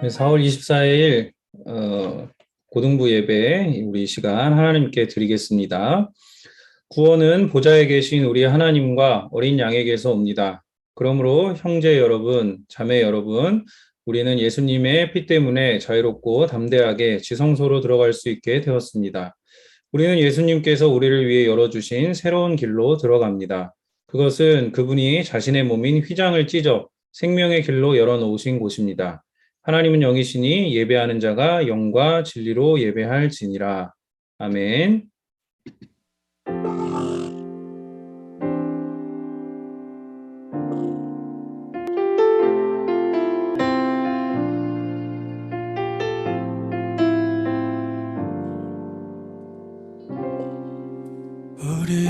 4월 24일 고등부 예배 우리 시간 하나님께 드리겠습니다. 구원은 보좌에 계신 우리 하나님과 어린 양에게서 옵니다. 그러므로 형제 여러분, 자매 여러분, 우리는 예수님의 피 때문에 자유롭고 담대하게 지성소로 들어갈 수 있게 되었습니다. 우리는 예수님께서 우리를 위해 열어주신 새로운 길로 들어갑니다. 그것은 그분이 자신의 몸인 휘장을 찢어 생명의 길로 열어놓으신 곳입니다. 하나님은 영이시니 예배하는 자가 영과 진리로 예배할지니라. 아멘. 우리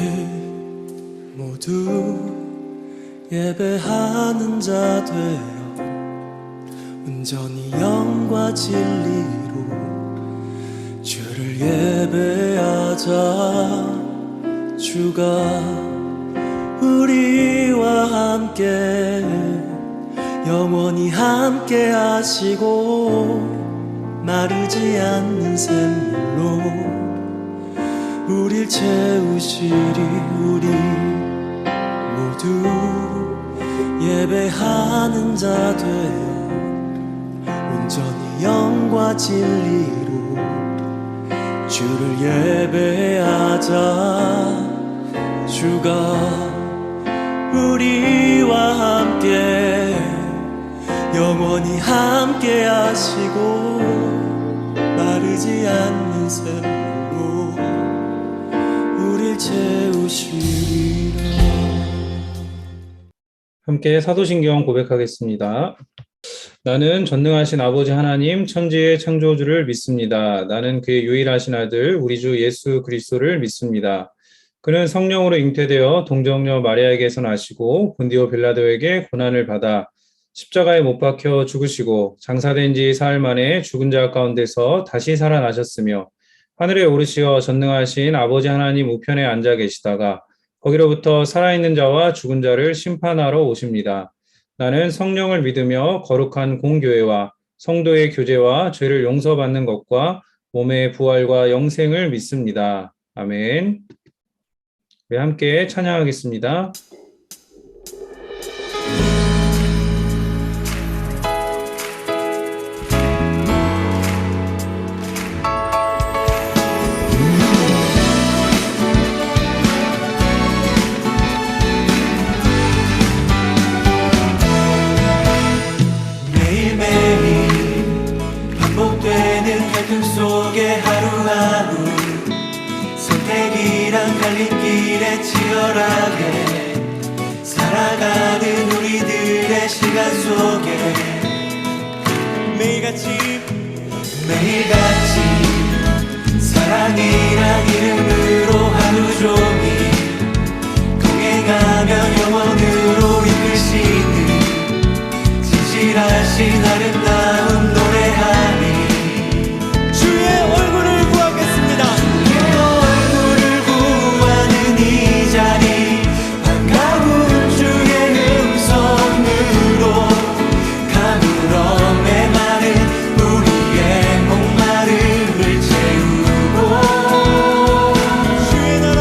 모두 예배하는 자 되어 온전히 영과 진리로 주를 예배하자. 주가 우리와 함께 영원히 함께 하시고 마르지 않는 샘물로 우릴 채우시리. 우리 모두 예배하는 자 되어 온전히 영과 진리로 주를 예배하자. 주가 우리와 함께 영원히 함께 하시고 마르지 않는 샘물로 우릴 채우시리라. 함께 사도신경 고백하겠습니다. 나는 전능하신 아버지 하나님 천지의 창조주를 믿습니다. 나는 그의 유일하신 아들 우리 주 예수 그리스도를 믿습니다. 그는 성령으로 잉태되어 동정녀 마리아에게서 나시고 본디오 빌라도에게 고난을 받아 십자가에 못 박혀 죽으시고 장사된 지 사흘 만에 죽은 자 가운데서 다시 살아나셨으며 하늘에 오르시어 전능하신 아버지 하나님 우편에 앉아 계시다가 거기로부터 살아있는 자와 죽은 자를 심판하러 오십니다. 나는 성령을 믿으며 거룩한 공교회와 성도의 교제와 죄를 용서받는 것과 몸의 부활과 영생을 믿습니다. 아멘. 우리 함께 찬양하겠습니다. 속에 하루하루 선택이란 갈림길에 치열하게 살아가는 우리들의 시간 속에 매일같이 사랑이란 이름으로 하루 종일 동행하며 영원으로 이끄시는 진실하신 아름다운 노래하니 주의 얼굴을 구하겠습니다. 주의 얼굴을 구하는 이 자리 반가운 주의 음성으로 가물어 메마른 우리의 목마름을 채우고 주의 나라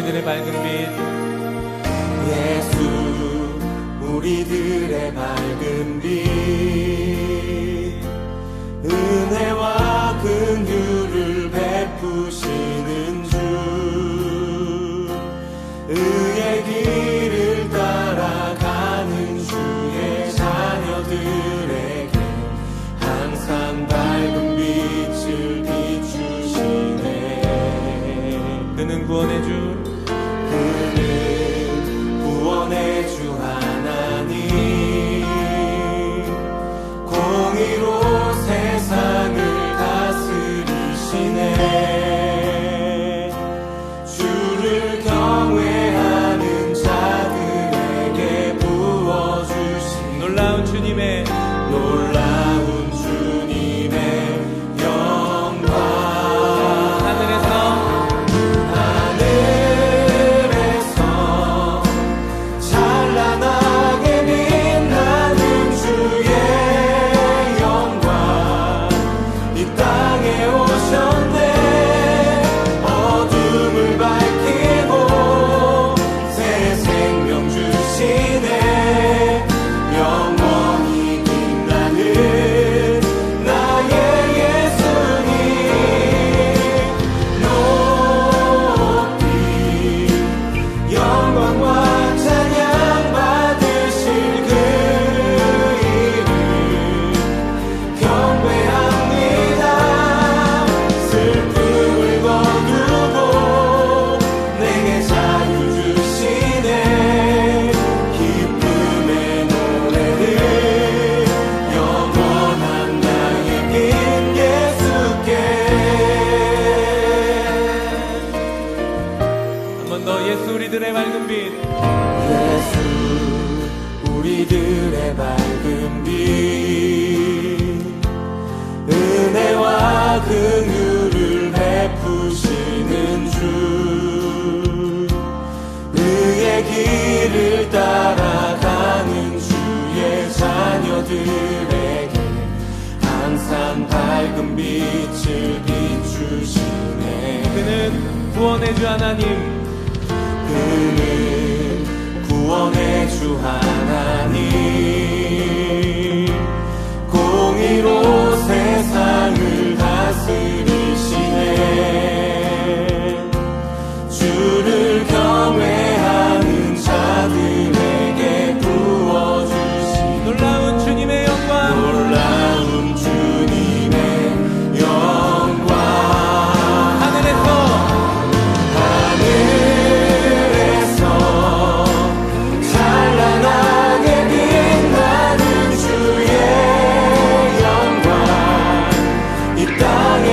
우리들의 밝은 빛. 예수 우리들의 밝은 빛 은혜와 긍휼을 베푸시는 주 의의 길을 따라가는 주의 자녀들에게 항상 밝은 빛을 비추시네. 그는 구원의 주, 그는 구원의 주 하나님 공의로 세상을 다스리시네. 주를 경외하는 자들에게 부어주신 놀라운 주님의 놀라운 주님의 영광. 하늘에서 찬란하게 빛나는 주의 영광 이 땅에 오셨네. 어둠을 밝히고 새 생명 주시네. 영원히 빛나는 나의 예수님 높이 영광과 찬양 받으실 그 이름 경배합니다. 슬픔을 거두고 내게 자유 주시네. 기쁨의 노래를 영원한 나의 긴 예수께. 한 번 더 예수 우리들의 밝은 빛. 예수 우리들의 밝은 빛 은혜와 긍휼을 베푸시는 주 의의 길을 따라가는 주의 자녀들에게 항상 밝은 빛을 비추시네. 그는 구원의 주 하나님, 그는 구원의 주 하나님 공의로 세상을 다스리시네. 주를 경외하는 자들에게 부어주신 놀라운 주님의 영광. 놀라운 주님의 영광. 하늘에서 찬란하게 빛나는 주의 영광 이 땅에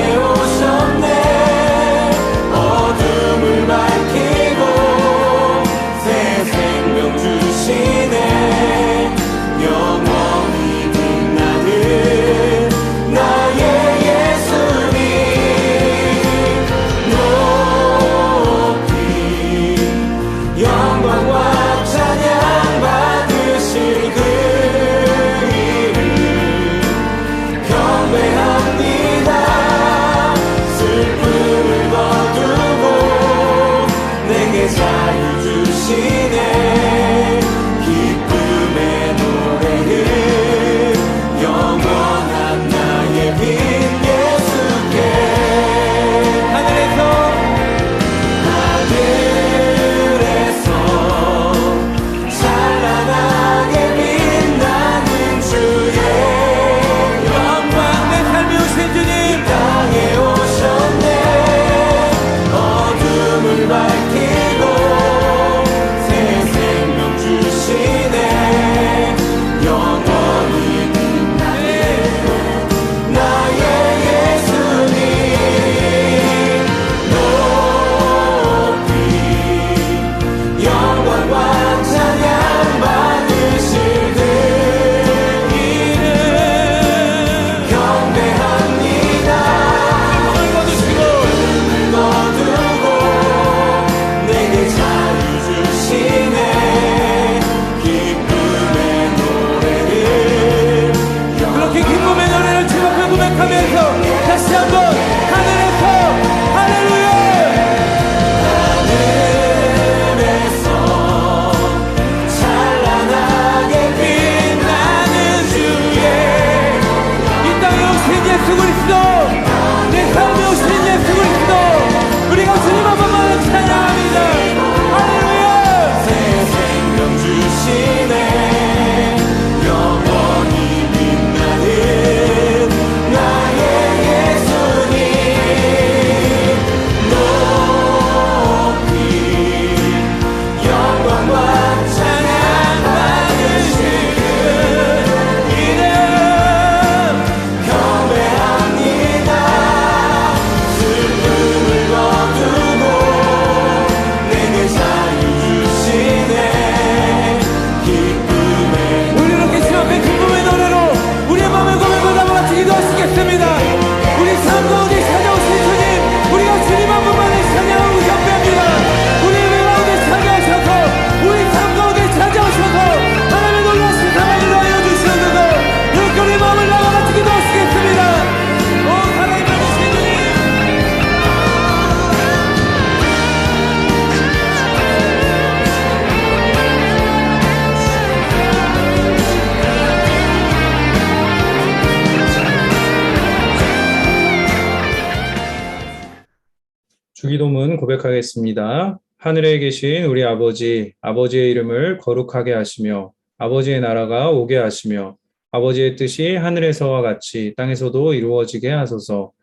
주기도문 고백하겠습니다. 하늘에 계신 우리 아버지, 아버지의 이름을 거룩하게 하시며 아버지의 나라가 오게 하시며 아버지의 뜻이 하늘에서와 같이 땅에서도 이루어지게 하소서.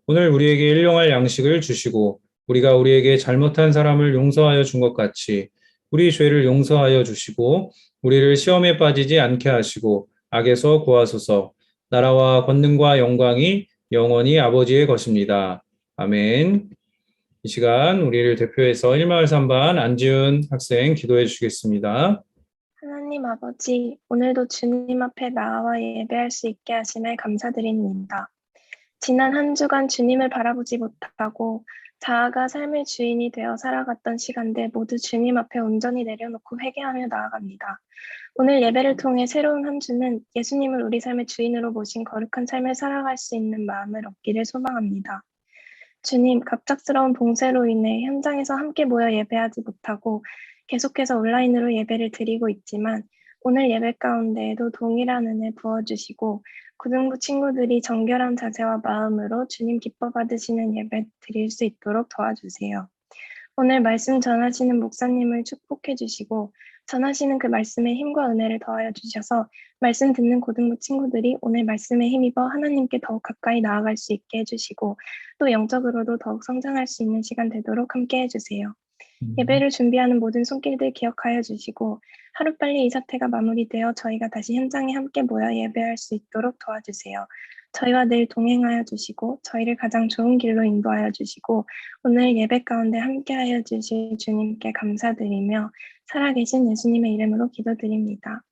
오늘 우리에게 일용할 양식을 주시고 우리가 우리에게 잘못한 사람을 용서하여 준 것 같이 우리 죄를 용서하여 주시고 우리를 시험에 빠지지 않게 하시고 악에서 구하소서. 나라와 권능과 영광이 영원히 아버지의 것입니다. 아멘. 이 시간 우리를 대표해서 1마을 3반 안지훈 학생 기도해 주시겠습니다. 하나님 아버지, 오늘도 주님 앞에 나와 예배할 수 있게 하심에 감사드립니다. 지난 한 주간 주님을 바라보지 못하고 자아가 삶의 주인이 되어 살아갔던 시간들 모두 주님 앞에 온전히 내려놓고 회개하며 나아갑니다. 오늘 예배를 통해 새로운 한 주는 예수님을 우리 삶의 주인으로 모신 거룩한 삶을 살아갈 수 있는 마음을 얻기를 소망합니다. 주님, 갑작스러운 봉쇄로 인해 현장에서 함께 모여 예배하지 못하고 계속해서 온라인으로 예배를 드리고 있지만 오늘 예배 가운데에도 동일한 은혜 부어주시고 고등부 친구들이 정결한 자세와 마음으로 주님 기뻐 받으시는 예배 드릴 수 있도록 도와주세요. 오늘 말씀 전하시는 목사님을 축복해 주시고 전하시는 그 말씀에 힘과 은혜를 더하여 주셔서 말씀 듣는 고등부 친구들이 오늘 말씀에 힘입어 하나님께 더욱 가까이 나아갈 수 있게 해주시고 또 영적으로도 더욱 성장할 수 있는 시간 되도록 함께 해주세요. 예배를 준비하는 모든 손길들 기억하여 주시고 하루빨리 이 사태가 마무리되어 저희가 다시 현장에 함께 모여 예배할 수 있도록 도와주세요. 저희와 늘 동행하여 주시고 저희를 가장 좋은 길로 인도하여 주시고 오늘 예배 가운데 함께하여 주실 주님께 감사드리며 살아계신 예수님의 이름으로 기도드립니다.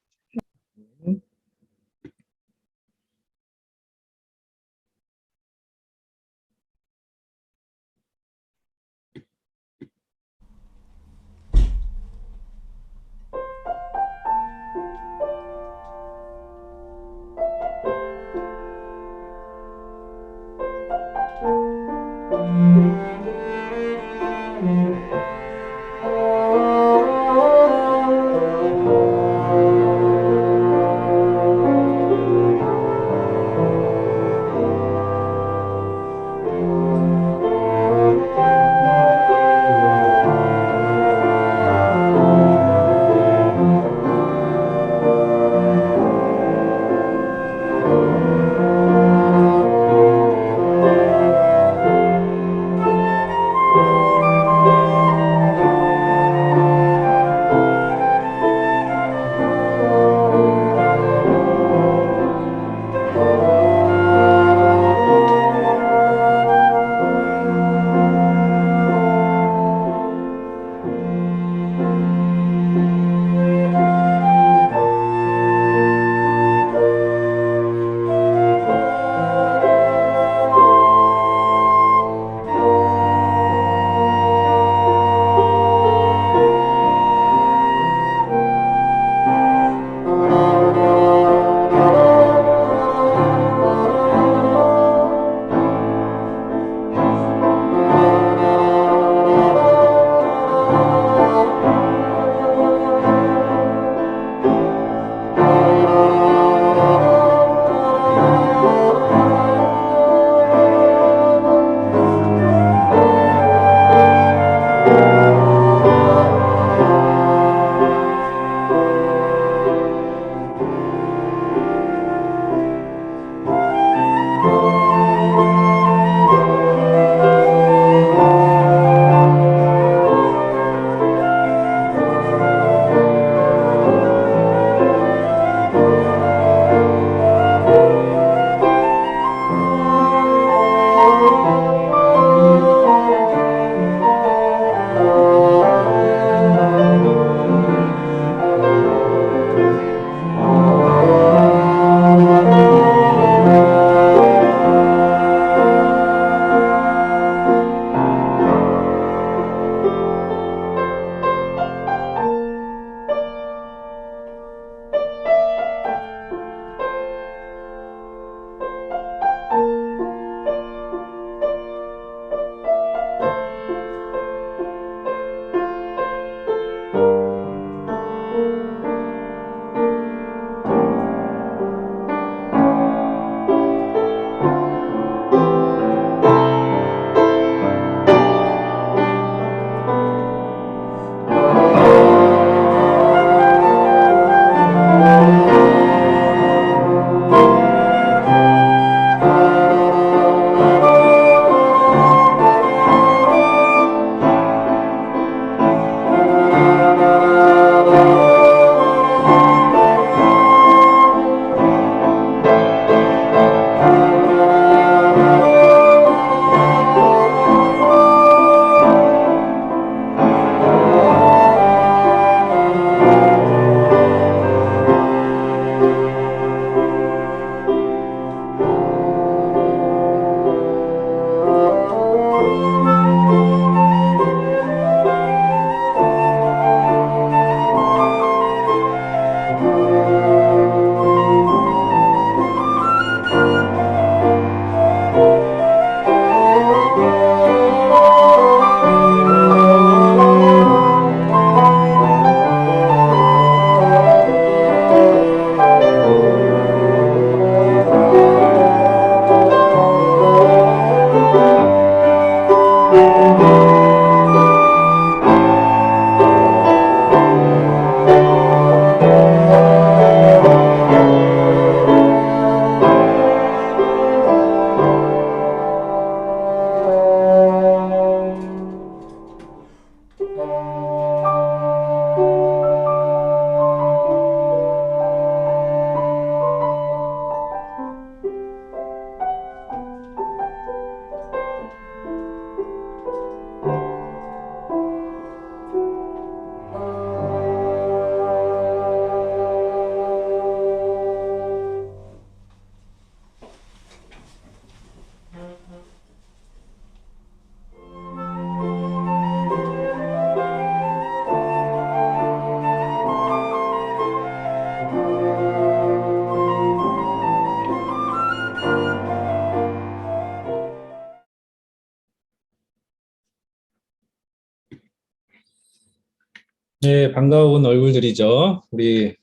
네, 반가운 얼굴들이죠. 우리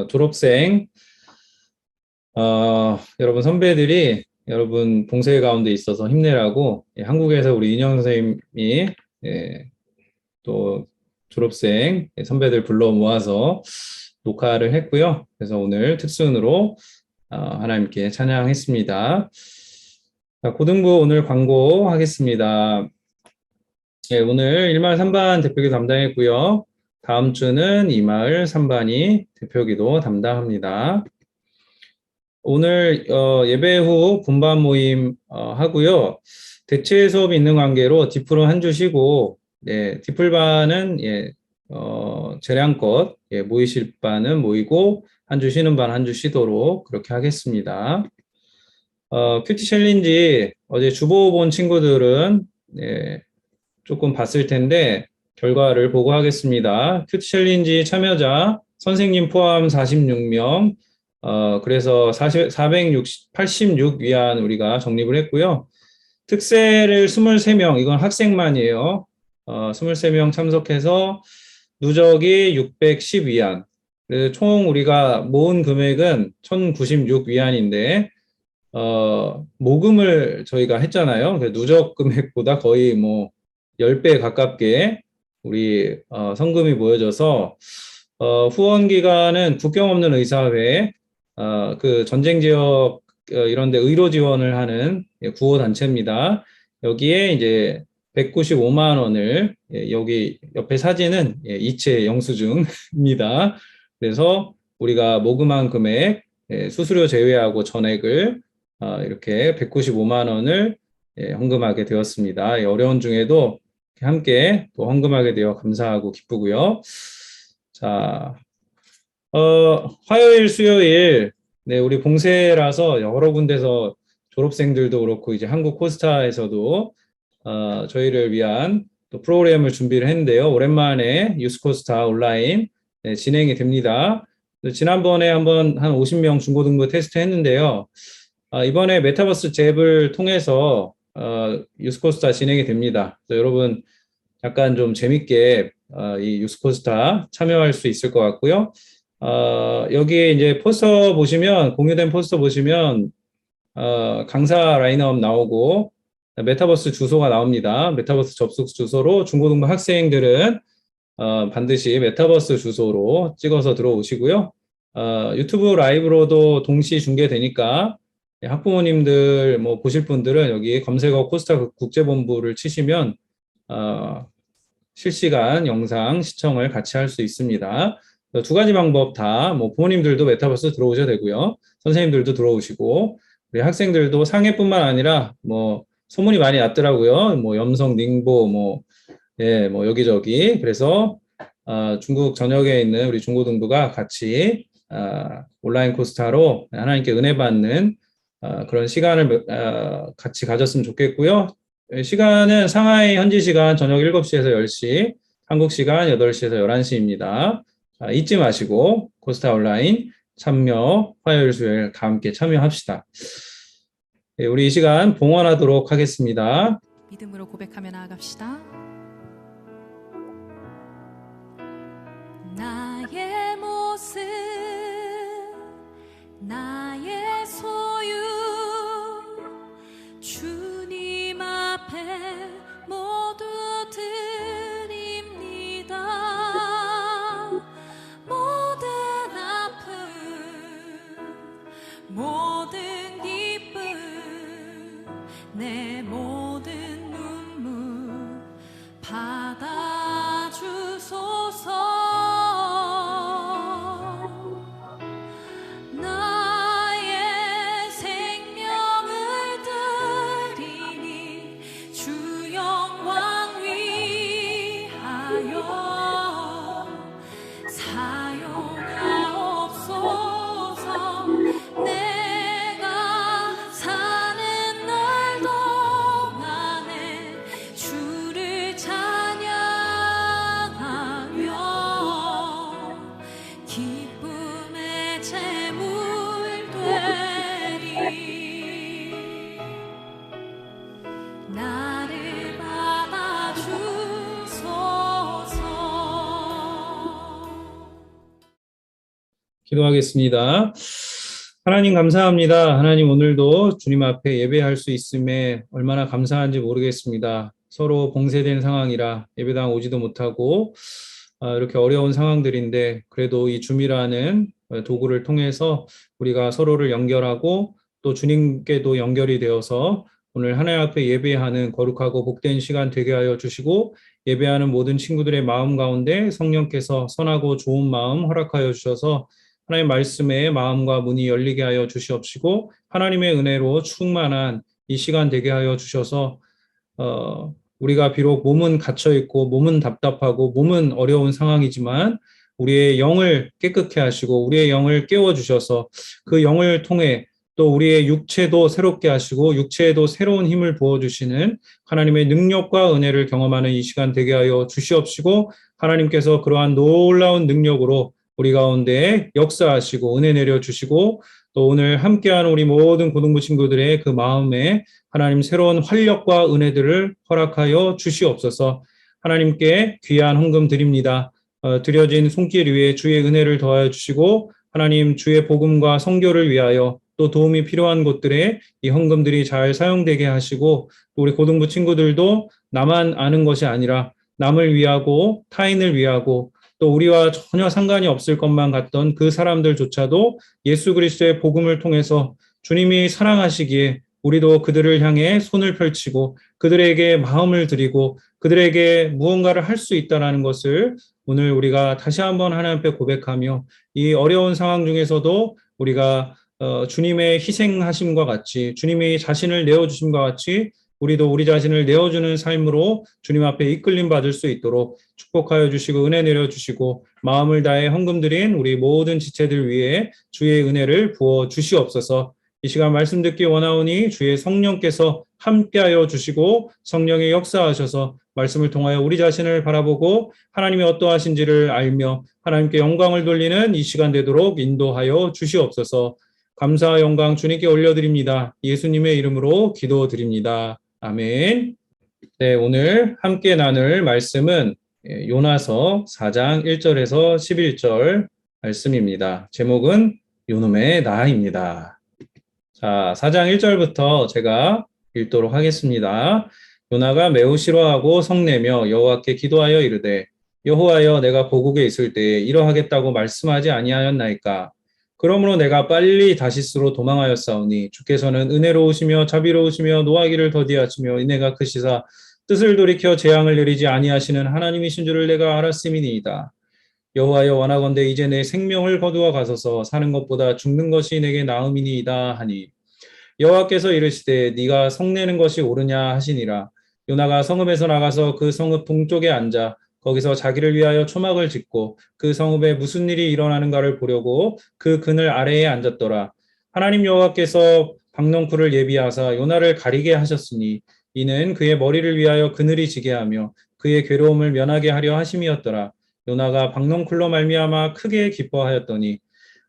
졸업생 여러분 선배들이 여러분 봉쇄 가운데 있어서 힘내라고 한국에서 우리 인영 선생님이 또 졸업생 선배들 불러 모아서 녹화를 했고요. 그래서 오늘 특순으로 하나님께 찬양했습니다. 자, 고등부 오늘 광고하겠습니다. 네, 오늘 1마을 3반 대표기 담당했고요. 다음 주는 2마을 3반이 대표기도 담당합니다. 오늘 예배 후 분반 모임 하고요. 대체 수업이 있는 관계로 디플은 한 주 쉬고, 네, 디플반은 재량껏 모이실 반은 모이고 한 주 쉬는 반 한 주 쉬도록 그렇게 하겠습니다. 큐티 챌린지 어제 주보 본 친구들은 조금 봤을 텐데 결과를 보고하겠습니다. 큐티 챌린지 참여자 선생님 포함 46명, 그래서 486위안 우리가 적립을 했고요. 특세를 23명, 이건 학생만이에요. 23명 참석해서 누적이 610위안. 총 우리가 모은 금액은 1096위안인데, 모금을 저희가 했잖아요. 누적 금액보다 거의 뭐 10배 가깝게 우리 성금이 모여져서 후원 기관은 국경 없는 의사회, 그 전쟁 지역 이런 데 의료 지원을 하는 구호 단체입니다. 여기에 이제 195만 원을 여기 옆에 사진은 이체 영수증입니다. 그래서 우리가 모금한 금액 수수료 제외하고 전액을 이렇게 195만 원을 헌금하게 되었습니다. 어려운 중에도 함께 또 헌금하게 되어 감사하고 기쁘고요. 자, 화요일, 수요일, 네, 우리 봉쇄라서 여러 군데서 졸업생들도 그렇고 이제 한국 코스타에서도 저희를 위한 또 프로그램을 준비를 했는데요. 오랜만에 유스코스타 온라인 진행이 됩니다. 지난번에 한번 한 50명 중고등부 테스트 했는데요. 이번에 메타버스 잽을 통해서 유스코스타 진행이 됩니다. 여러분 약간 좀 재밌게 이 유스코스타 참여할 수 있을 것 같고요. 여기에 이제 포스터 보시면, 공유된 포스터 보시면 강사 라인업 나오고 메타버스 주소가 나옵니다. 메타버스 접속 주소로 중고등부 학생들은 반드시 메타버스 주소로 찍어서 들어오시고요. 유튜브 라이브로도 동시 중계되니까 학부모님들 뭐 보실 분들은 여기 검색어 코스타 국제본부를 치시면 실시간 영상 시청을 같이 할 수 있습니다. 두 가지 방법 다 뭐 부모님들도 메타버스 들어오셔도 되고요. 선생님들도 들어오시고 우리 학생들도 상해뿐만 아니라 뭐 소문이 많이 났더라고요. 뭐 염성, 닝보 뭐 여기저기. 그래서 중국 전역에 있는 우리 중고등부가 같이 온라인 코스타로 하나님께 은혜 받는 그런 시간을 같이 가졌으면 좋겠고요. 시간은 상하이 현지 시간 저녁 7시에서 10시, 한국 시간 8시에서 11시입니다. 잊지 마시고 코스타 온라인 참여 화요일 수요일 다 함께 참여합시다. 우리 이 시간 봉헌하도록 하겠습니다. 믿음으로 고백하며 나아갑시다. 나의 모습 나의 소유 주님 앞에 모두 드립니다. 모든 아픔 모든 기쁨 내 모든 눈물 받아주소서. 나의 생명을 드리니 주 영광 위하여 사용하옵소서. 내가 사는 날 동안에 주를 찬양하며 기쁨의 제물 되리. 나를 받아주소서. 기도하겠습니다. 하나님 감사합니다. 하나님 오늘도 주님 앞에 예배할 수 있음에 얼마나 감사한지 모르겠습니다. 서로 봉쇄된 상황이라 예배당 오지도 못하고 이렇게 어려운 상황들인데 그래도 이 줌이라는 도구를 통해서 우리가 서로를 연결하고 또 주님께도 연결이 되어서 오늘 하나님 앞에 예배하는 거룩하고 복된 시간 되게 하여 주시고 예배하는 모든 친구들의 마음 가운데 성령께서 선하고 좋은 마음 허락하여 주셔서 하나님 말씀에 마음과 문이 열리게 하여 주시옵시고 하나님의 은혜로 충만한 이 시간 되게 하여 주셔서 우리가 비록 몸은 갇혀 있고 몸은 답답하고 몸은 어려운 상황이지만 우리의 영을 깨끗게 하시고 우리의 영을 깨워 주셔서 그 영을 통해 또 우리의 육체도 새롭게 하시고 육체에도 새로운 힘을 부어 주시는 하나님의 능력과 은혜를 경험하는 이 시간 되게 하여 주시옵시고 하나님께서 그러한 놀라운 능력으로 우리 가운데 역사하시고 은혜 내려주시고 또 오늘 함께하는 우리 모든 고등부 친구들의 그 마음에 하나님 새로운 활력과 은혜들을 허락하여 주시옵소서. 하나님께 귀한 헌금 드립니다. 드려진 손길 위에 주의 은혜를 더하여 주시고 하나님 주의 복음과 선교를 위하여 또 도움이 필요한 곳들에 이 헌금들이 잘 사용되게 하시고 또 우리 고등부 친구들도 나만 아는 것이 아니라 남을 위하고 타인을 위하고 또 우리와 전혀 상관이 없을 것만 같던 그 사람들조차도 예수 그리스도의 복음을 통해서 주님이 사랑하시기에 우리도 그들을 향해 손을 펼치고 그들에게 마음을 드리고 그들에게 무언가를 할 수 있다는 것을 오늘 우리가 다시 한번 하나님 앞에 고백하며 이 어려운 상황 중에서도 우리가 주님의 희생하심과 같이 주님이 자신을 내어주심과 같이 우리도 우리 자신을 내어주는 삶으로 주님 앞에 이끌림 받을 수 있도록 축복하여 주시고 은혜 내려주시고 마음을 다해 헌금 드린 우리 모든 지체들 위해 주의 은혜를 부어 주시옵소서. 이 시간 말씀 듣기 원하오니 주의 성령께서 함께하여 주시고 성령의 역사하셔서 말씀을 통하여 우리 자신을 바라보고 하나님이 어떠하신지를 알며 하나님께 영광을 돌리는 이 시간 되도록 인도하여 주시옵소서. 감사와 영광 주님께 올려드립니다. 예수님의 이름으로 기도드립니다. 아멘. 네, 오늘 함께 나눌 말씀은 요나서 4장 1절에서 11절 말씀입니다. 제목은 요놈의 나입니다. 자, 4장 1절부터 제가 읽도록 하겠습니다. 요나가 매우 싫어하고 성내며 여호와께 기도하여 이르되 여호와여 내가 고국에 있을 때에 이러하겠다고 말씀하지 아니하였나이까. 그러므로 내가 빨리 다시스로 도망하였사오니 주께서는 은혜로우시며 자비로우시며 노하기를 더디하시며 인애가 크시사 뜻을 돌이켜 재앙을 내리지 아니하시는 하나님이신 줄을 내가 알았음이니이다. 여호와여 원하건대 이제 내 생명을 거두어 가소서. 사는 것보다 죽는 것이 내게 나음이니이다 하니 여호와께서 이르시되 네가 성내는 것이 옳으냐 하시니라. 요나가 성읍에서 나가서 그 성읍 동쪽에 앉아 거기서 자기를 위하여 초막을 짓고 그 성읍에 무슨 일이 일어나는가를 보려고 그 그늘 아래에 앉았더라. 하나님 여호와께서 박넝쿨을 예비하사 요나를 가리게 하셨으니 이는 그의 머리를 위하여 그늘이 지게 하며 그의 괴로움을 면하게 하려 하심이었더라. 요나가 박넝쿨로 말미암아 크게 기뻐하였더니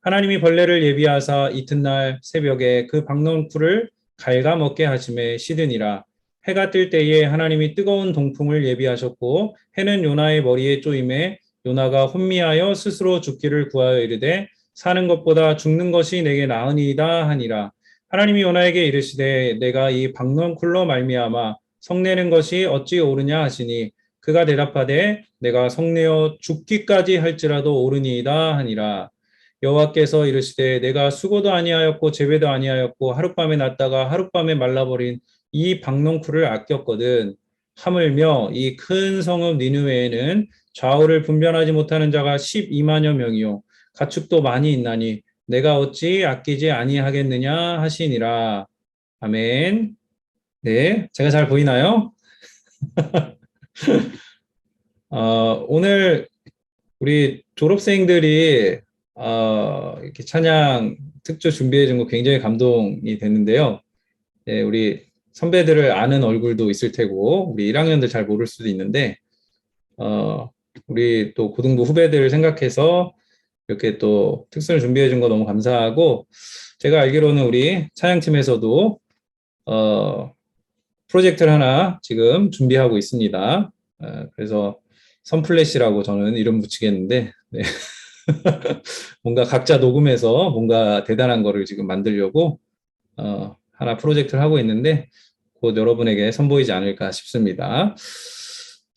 하나님이 벌레를 예비하사 이튿날 새벽에 그 박넝쿨을 갉아먹게 하심에 시드니라. 해가 뜰 때에 하나님이 뜨거운 동풍을 예비하셨고 해는 요나의 머리에 쪼임에 요나가 혼미하여 스스로 죽기를 구하여 이르되 사는 것보다 죽는 것이 내게 나으니이다 하니라. 하나님이 요나에게 이르시되 내가 이 박넝쿨로 말미암아 성내는 것이 어찌 옳으냐 하시니 그가 대답하되 내가 성내어 죽기까지 할지라도 옳으니이다 하니라. 여호와께서 이르시되 내가 수고도 아니하였고 재배도 아니하였고 하룻밤에 났다가 하룻밤에 말라버린 이 박농쿨을 아꼈거든. 하물며 이 큰 성읍 니느웨에는 좌우를 분별하지 못하는 자가 12만여 명이요 가축도 많이 있나니 내가 어찌 아끼지 아니하겠느냐 하시니라. 아멘. 네, 제가 잘 보이나요? 오늘 우리 졸업생들이 이렇게 찬양 특조 준비해 준 거 굉장히 감동이 됐는데요. 네, 우리 선배들을 아는 얼굴도 있을 테고 우리 1학년들 잘 모를 수도 있는데 우리 또 고등부 후배들을 생각해서 이렇게 또 특선을 준비해 준 거 너무 감사하고, 제가 알기로는 우리 찬양팀에서도 프로젝트를 하나 지금 준비하고 있습니다. 그래서 선플래시라고 저는 이름 붙이겠는데, 네. 뭔가 각자 녹음해서 뭔가 대단한 거를 지금 만들려고 하나 프로젝트를 하고 있는데 곧 여러분에게 선보이지 않을까 싶습니다.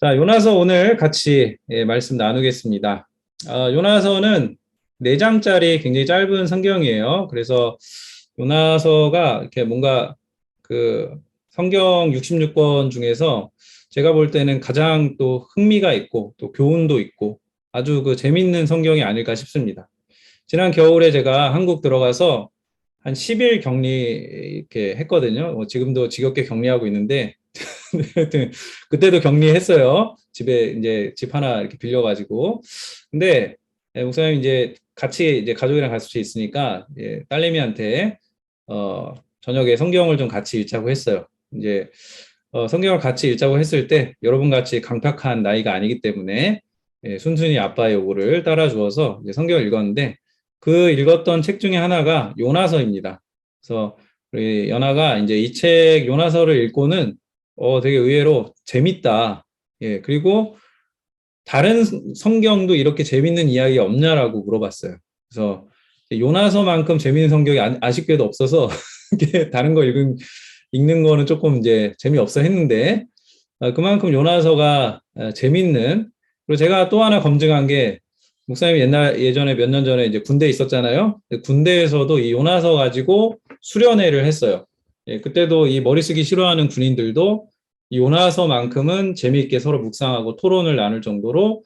자, 요나서 오늘 같이 말씀 나누겠습니다. 요나서는 4장짜리 굉장히 짧은 성경이에요. 그래서 요나서가 이렇게 뭔가 그 성경 66권 중에서 제가 볼 때는 가장 또 흥미가 있고 또 교훈도 있고 아주 그 재밌는 성경이 아닐까 싶습니다. 지난 겨울에 제가 한국 들어가서 한 10일 격리 이렇게 했거든요. 지금도 지겹게 격리하고 있는데 그때도 격리했어요. 집에 이제 집 하나 이렇게 빌려가지고. 근데 목사님 이제 같이 이제 가족이랑 같이 있으니까 딸내미한테 저녁에 성경을 좀 같이 읽자고 했어요. 이제 성경을 같이 읽자고 했을 때 여러분 같이 강팍한 나이가 아니기 때문에 순순히 아빠의 요구를 따라주어서 이제 성경을 읽었는데 그 읽었던 책 중에 하나가 요나서입니다. 그래서 우리 연아가 이제 이 책 요나서를 읽고는 되게 의외로 재밌다. 그리고 다른 성경도 이렇게 재밌는 이야기 없냐라고 물어봤어요. 그래서 요나서만큼 재밌는 성경이 아쉽게도 없어서 다른 거 읽는 거는 조금 이제 재미없어 했는데 그만큼 요나서가 재밌는, 그리고 제가 또 하나 검증한 게 목사님이 예전에 몇 년 전에 이제 군대에 있었잖아요. 군대에서도 이 요나서 가지고 수련회를 했어요. 그때도 이 머리 쓰기 싫어하는 군인들도 이 요나서만큼은 재미있게 서로 묵상하고 토론을 나눌 정도로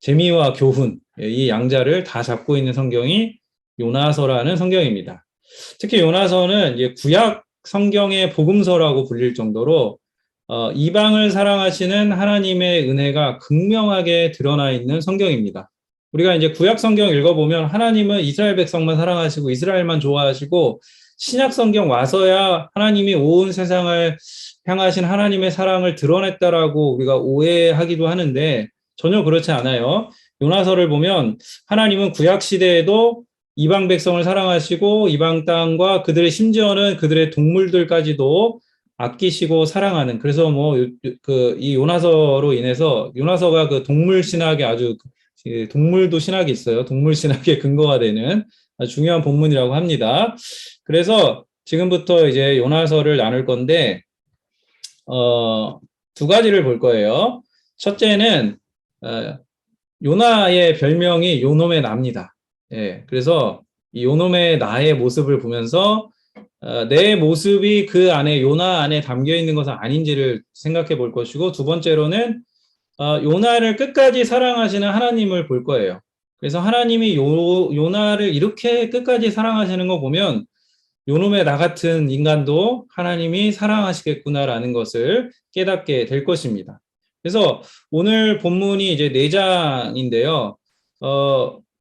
재미와 교훈, 이 양자를 다 잡고 있는 성경이 요나서라는 성경입니다. 특히 요나서는 이제 구약 성경의 복음서라고 불릴 정도로 이방을 사랑하시는 하나님의 은혜가 극명하게 드러나 있는 성경입니다. 우리가 이제 구약 성경 읽어보면 하나님은 이스라엘 백성만 사랑하시고 이스라엘만 좋아하시고, 신약 성경 와서야 하나님이 온 세상을 향하신 하나님의 사랑을 드러냈다라고 우리가 오해하기도 하는데 전혀 그렇지 않아요. 요나서를 보면 하나님은 구약 시대에도 이방 백성을 사랑하시고 이방 땅과 그들의 심지어는 그들의 동물들까지도 아끼시고 사랑하는, 그래서 뭐 이 요나서로 인해서 요나서가 그 동물 신학에 아주 동물도 신학이 있어요. 동물 신학의 근거가 되는 아주 중요한 본문이라고 합니다. 그래서 지금부터 이제 요나서를 나눌 건데 두 가지를 볼 거예요. 첫째는 요나의 별명이 요놈의 나입니다. 그래서 이 요놈의 나의 모습을 보면서 내 모습이 그 안에 요나 안에 담겨 있는 것은 아닌지를 생각해 볼 것이고, 두 번째로는 요나를 끝까지 사랑하시는 하나님을 볼 거예요. 그래서 하나님이 요나를 이렇게 끝까지 사랑하시는 거 보면 요놈의 나 같은 인간도 하나님이 사랑하시겠구나라는 것을 깨닫게 될 것입니다. 그래서 오늘 본문이 이제 4장인데요.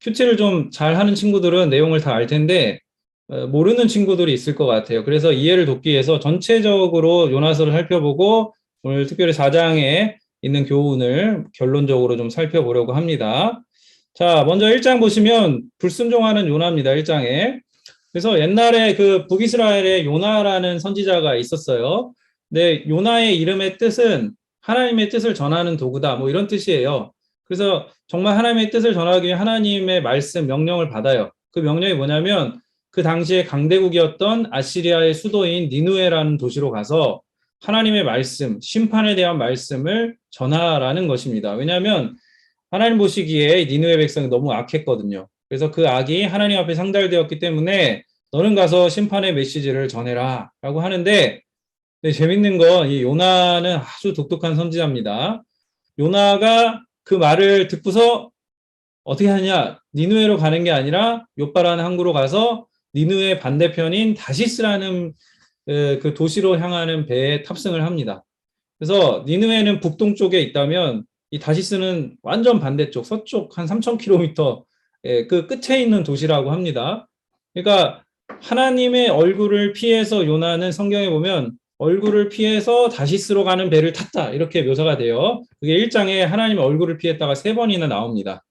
큐티를 좀 잘하는 친구들은 내용을 다 알 텐데 모르는 친구들이 있을 것 같아요. 그래서 이해를 돕기 위해서 전체적으로 요나서를 살펴보고 오늘 특별히 4장에 있는 교훈을 결론적으로 좀 살펴보려고 합니다. 자, 먼저 1장 보시면 불순종하는 요나입니다. 1장에. 그래서 옛날에 그 북이스라엘에 요나라는 선지자가 있었어요. 근데 요나의 이름의 뜻은 하나님의 뜻을 전하는 도구다, 뭐 이런 뜻이에요. 그래서 정말 하나님의 뜻을 전하기 위해 하나님의 말씀, 명령을 받아요. 그 명령이 뭐냐면 그 당시에 강대국이었던 아시리아의 수도인 니느웨라는 도시로 가서 하나님의 말씀, 심판에 대한 말씀을 전하라는 것입니다. 왜냐하면 하나님 보시기에 니느웨 백성이 너무 악했거든요. 그래서 그 악이 하나님 앞에 상달되었기 때문에 너는 가서 심판의 메시지를 전해라 라고 하는데, 네, 재밌는 건 이 요나는 아주 독특한 선지자입니다. 요나가 그 말을 듣고서 어떻게 하냐, 니느웨로 가는 게 아니라 욥바라는 항구로 가서 니느웨 반대편인 다시스라는 그 도시로 향하는 배에 탑승을 합니다. 그래서 니느웨는 북동쪽에 있다면 이 다시스는 완전 반대쪽, 서쪽 한 3,000km 그 끝에 있는 도시라고 합니다. 그러니까 하나님의 얼굴을 피해서 요나는 성경에 보면 얼굴을 피해서 다시스로 가는 배를 탔다 이렇게 묘사가 돼요. 그게 1장에 하나님의 얼굴을 피했다가 3번이나 나옵니다.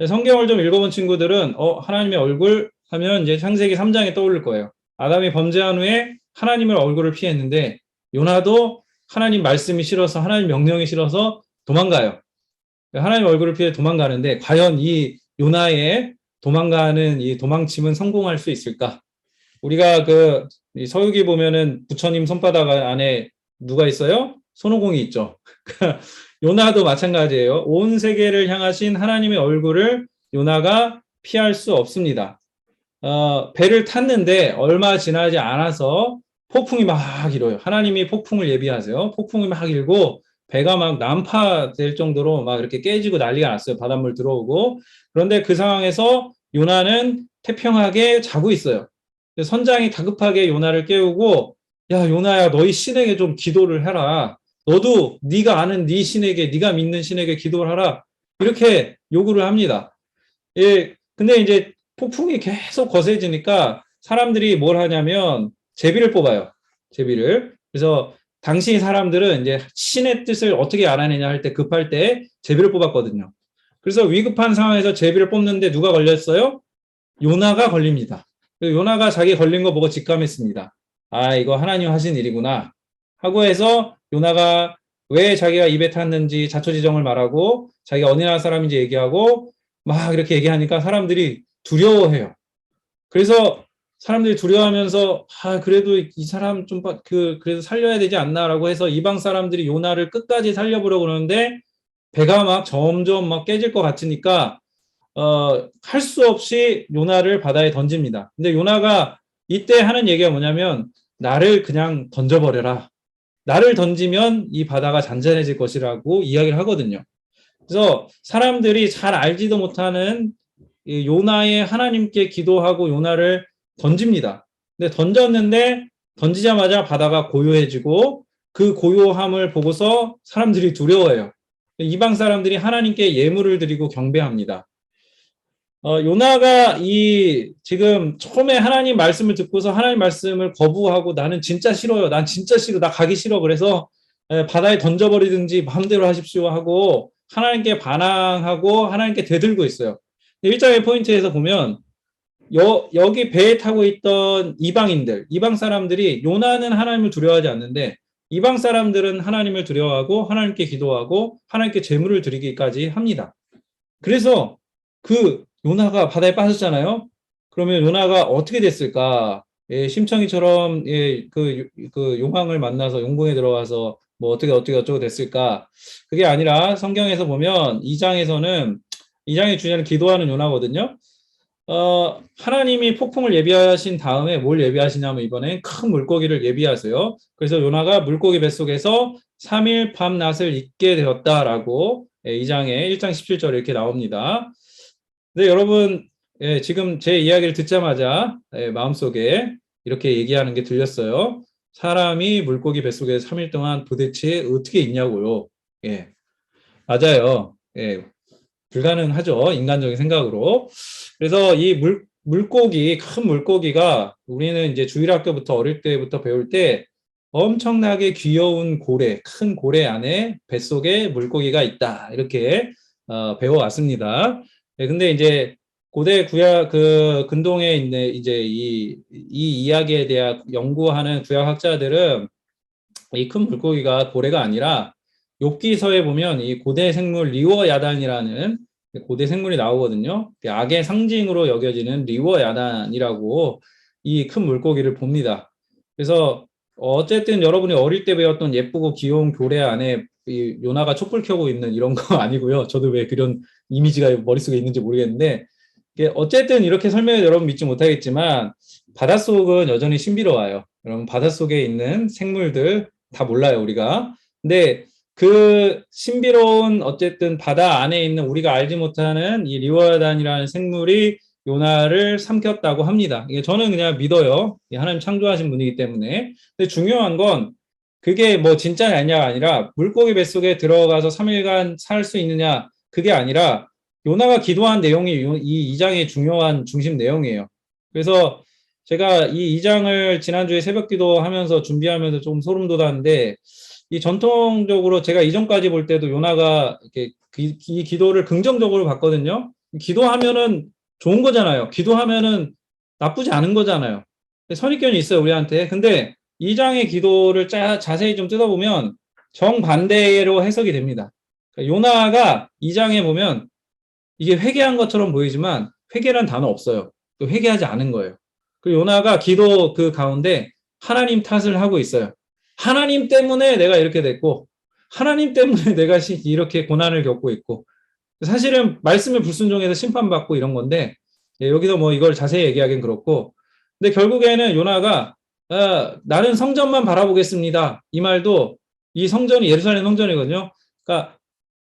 성경을 좀 읽어본 친구들은 하나님의 얼굴 하면 이제 창세기 3장에 떠오를 거예요. 아담이 범죄한 후에 하나님의 얼굴을 피했는데 요나도 하나님 말씀이 싫어서 하나님 명령이 싫어서 도망가요. 하나님 얼굴을 피해 도망가는데 과연 이 요나의 도망가는 이 도망침은 성공할 수 있을까? 우리가 이 서유기 보면은 부처님 손바닥 안에 누가 있어요? 손오공이 있죠. 요나도 마찬가지예요. 온 세계를 향하신 하나님의 얼굴을 요나가 피할 수 없습니다. 배를 탔는데 얼마 지나지 않아서 폭풍이 막 일어요. 하나님이 폭풍을 예비하세요. 폭풍이 막 일고 배가 막 난파될 정도로 막 이렇게 깨지고 난리가 났어요. 바닷물 들어오고. 그런데 그 상황에서 요나는 태평하게 자고 있어요. 선장이 다급하게 요나를 깨우고, 야 요나야, 너희 신에게 좀 기도를 해라. 너도 네가 아는 네 신에게, 네가 믿는 신에게 기도를 하라. 이렇게 요구를 합니다. 예, 근데 이제 폭풍이 계속 거세지니까 사람들이 뭘 하냐면 제비를 뽑아요. 제비를. 그래서 당시 사람들은 이제 신의 뜻을 어떻게 알아내냐 할 때, 급할 때 제비를 뽑았거든요. 그래서 위급한 상황에서 제비를 뽑는데 누가 걸렸어요? 요나가 걸립니다. 요나가 자기 걸린 거 보고 직감했습니다. 아, 이거 하나님 하신 일이구나 하고 해서 요나가 왜 자기가 입에 탔는지 자초지종을 말하고 자기가 어느 나라 사람인지 얘기하고 막 이렇게 얘기하니까 사람들이 두려워해요. 그래서 사람들이 두려워하면서 그래도 이 사람 좀 그래도 살려야 되지 않나라고 해서 이방 사람들이 요나를 끝까지 살려보려고 그러는데 배가 막 점점 막 깨질 것 같으니까 할 수 없이 요나를 바다에 던집니다. 근데 요나가 이때 하는 얘기가 뭐냐면 나를 그냥 던져버려라. 나를 던지면 이 바다가 잔잔해질 것이라고 이야기를 하거든요. 그래서 사람들이 잘 알지도 못하는 요나의 하나님께 기도하고 요나를 던집니다. 근데 던졌는데 던지자마자 바다가 고요해지고 그 고요함을 보고서 사람들이 두려워해요. 이방 사람들이 하나님께 예물을 드리고 경배합니다. 요나가 지금 처음에 하나님 말씀을 듣고서 하나님 말씀을 거부하고 나는 진짜 싫어요. 난 진짜 싫어. 나 가기 싫어. 그래서 바다에 던져버리든지 마음대로 하십시오 하고 하나님께 반항하고 하나님께 대들고 있어요. 1장의 포인트에서 보면 여기 배에 타고 있던 이방 사람들이 요나는 하나님을 두려워하지 않는데 이방 사람들은 하나님을 두려워하고 하나님께 기도하고 하나님께 제물을 드리기까지 합니다. 그래서 요나가 바다에 빠졌잖아요. 그러면 요나가 어떻게 됐을까? 심청이처럼 그 용왕을 만나서 용궁에 들어와서 뭐 어쩌고 됐을까? 그게 아니라 성경에서 보면 2장의 주제는 기도하는 요나거든요. 하나님이 폭풍을 예비하신 다음에 뭘 예비하시냐면 이번에 큰 물고기를 예비하세요. 그래서 요나가 물고기 뱃속에서 3일 밤낮을 있게 되었다라고 2장에 1장 17절에 이렇게 나옵니다. 네, 여러분, 지금 제 이야기를 듣자마자 마음속에 이렇게 얘기하는 게 들렸어요. 사람이 물고기 뱃속에 3일 동안 도대체 어떻게 있냐고요. 예, 맞아요. 예, 불가능하죠. 인간적인 생각으로. 그래서 이 큰 물고기가 우리는 이제 주일학교부터 어릴 때부터 배울 때 엄청나게 귀여운 큰 고래 안에 뱃속에 물고기가 있다. 이렇게 배워왔습니다. 네, 근데 이제 고대 구약 근동에 있는 이제 이 이야기에 대해 연구하는 구약학자들은 이 큰 물고기가 고래가 아니라 욥기서에 보면 이 고대 생물 리워야단이라는 고대 생물이 나오거든요. 악의 상징으로 여겨지는 리워야단이라고 이 큰 물고기를 봅니다. 그래서 어쨌든 여러분이 어릴 때 배웠던 예쁘고 귀여운 교래 안에 이 요나가 촛불 켜고 있는 이런 거 아니고요. 저도 왜 그런 이미지가 머릿속에 있는지 모르겠는데, 이게 어쨌든 이렇게 설명해 여러분 믿지 못하겠지만 바닷속은 여전히 신비로워요. 여러분 바닷속에 있는 생물들 다 몰라요, 우리가. 근데 그 신비로운 어쨌든 바다 안에 있는 우리가 알지 못하는 이 리워단이라는 생물이 요나를 삼켰다고 합니다. 이게 저는 그냥 믿어요. 하나님 창조하신 분이기 때문에. 근데 중요한 건 그게 뭐 진짜냐 아니냐가 아니라 물고기 뱃속에 들어가서 3일간 살 수 있느냐 그게 아니라 요나가 기도한 내용이 이 2장의 중요한 중심 내용이에요. 그래서 제가 이 2장을 지난주에 새벽 기도하면서 준비하면서 좀 소름 돋았는데, 이 전통적으로 제가 이전까지 볼 때도 요나가 이렇게 이 기도를 긍정적으로 봤거든요. 기도하면은 좋은 거잖아요. 기도하면은 나쁘지 않은 거잖아요. 선입견이 있어요, 우리한테. 근데 2장의 기도를 자세히 좀 뜯어보면 정반대로 해석이 됩니다. 그러니까 요나가 2장에 보면 이게 회개한 것처럼 보이지만 회개란 단어 없어요. 또 회개하지 않은 거예요. 그리고 요나가 기도 그 가운데 하나님 탓을 하고 있어요. 하나님 때문에 내가 이렇게 됐고, 하나님 때문에 내가 이렇게 고난을 겪고 있고, 사실은 말씀에 불순종해서 심판받고 이런 건데, 여기서 뭐 이걸 자세히 얘기하기는 그렇고, 근데 결국에는 요나가 나는 성전만 바라보겠습니다. 이 말도, 이 성전이 예루살렘 성전이거든요. 그러니까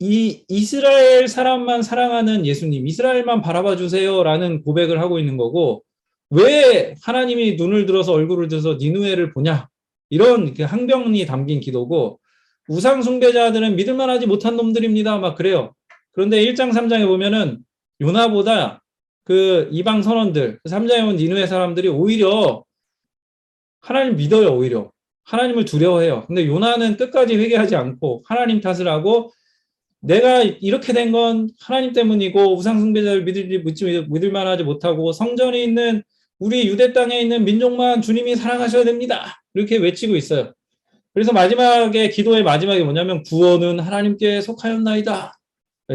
이 이스라엘 사람만 사랑하는 예수님, 이스라엘만 바라봐 주세요라는 고백을 하고 있는 거고, 왜 하나님이 눈을 들어서 얼굴을 들어서 니느웨를 보냐, 이런 항변이 담긴 기도고, 우상 숭배자들은 믿을만하지 못한 놈들입니다, 막 그래요. 그런데 1장 3장에 보면은 요나보다 그 이방 선원들, 3장에 온 니느웨 사람들이 오히려 하나님 믿어요. 오히려 하나님을 두려워해요. 근데 요나는 끝까지 회개하지 않고 하나님 탓을 하고, 내가 이렇게 된 건 하나님 때문이고 우상 숭배자를 믿을 만하지 못하고 성전에 있는 우리 유대 땅에 있는 민족만 주님이 사랑하셔야 됩니다, 이렇게 외치고 있어요. 그래서 마지막에 기도의 마지막이 뭐냐면 구원은 하나님께 속하였나이다.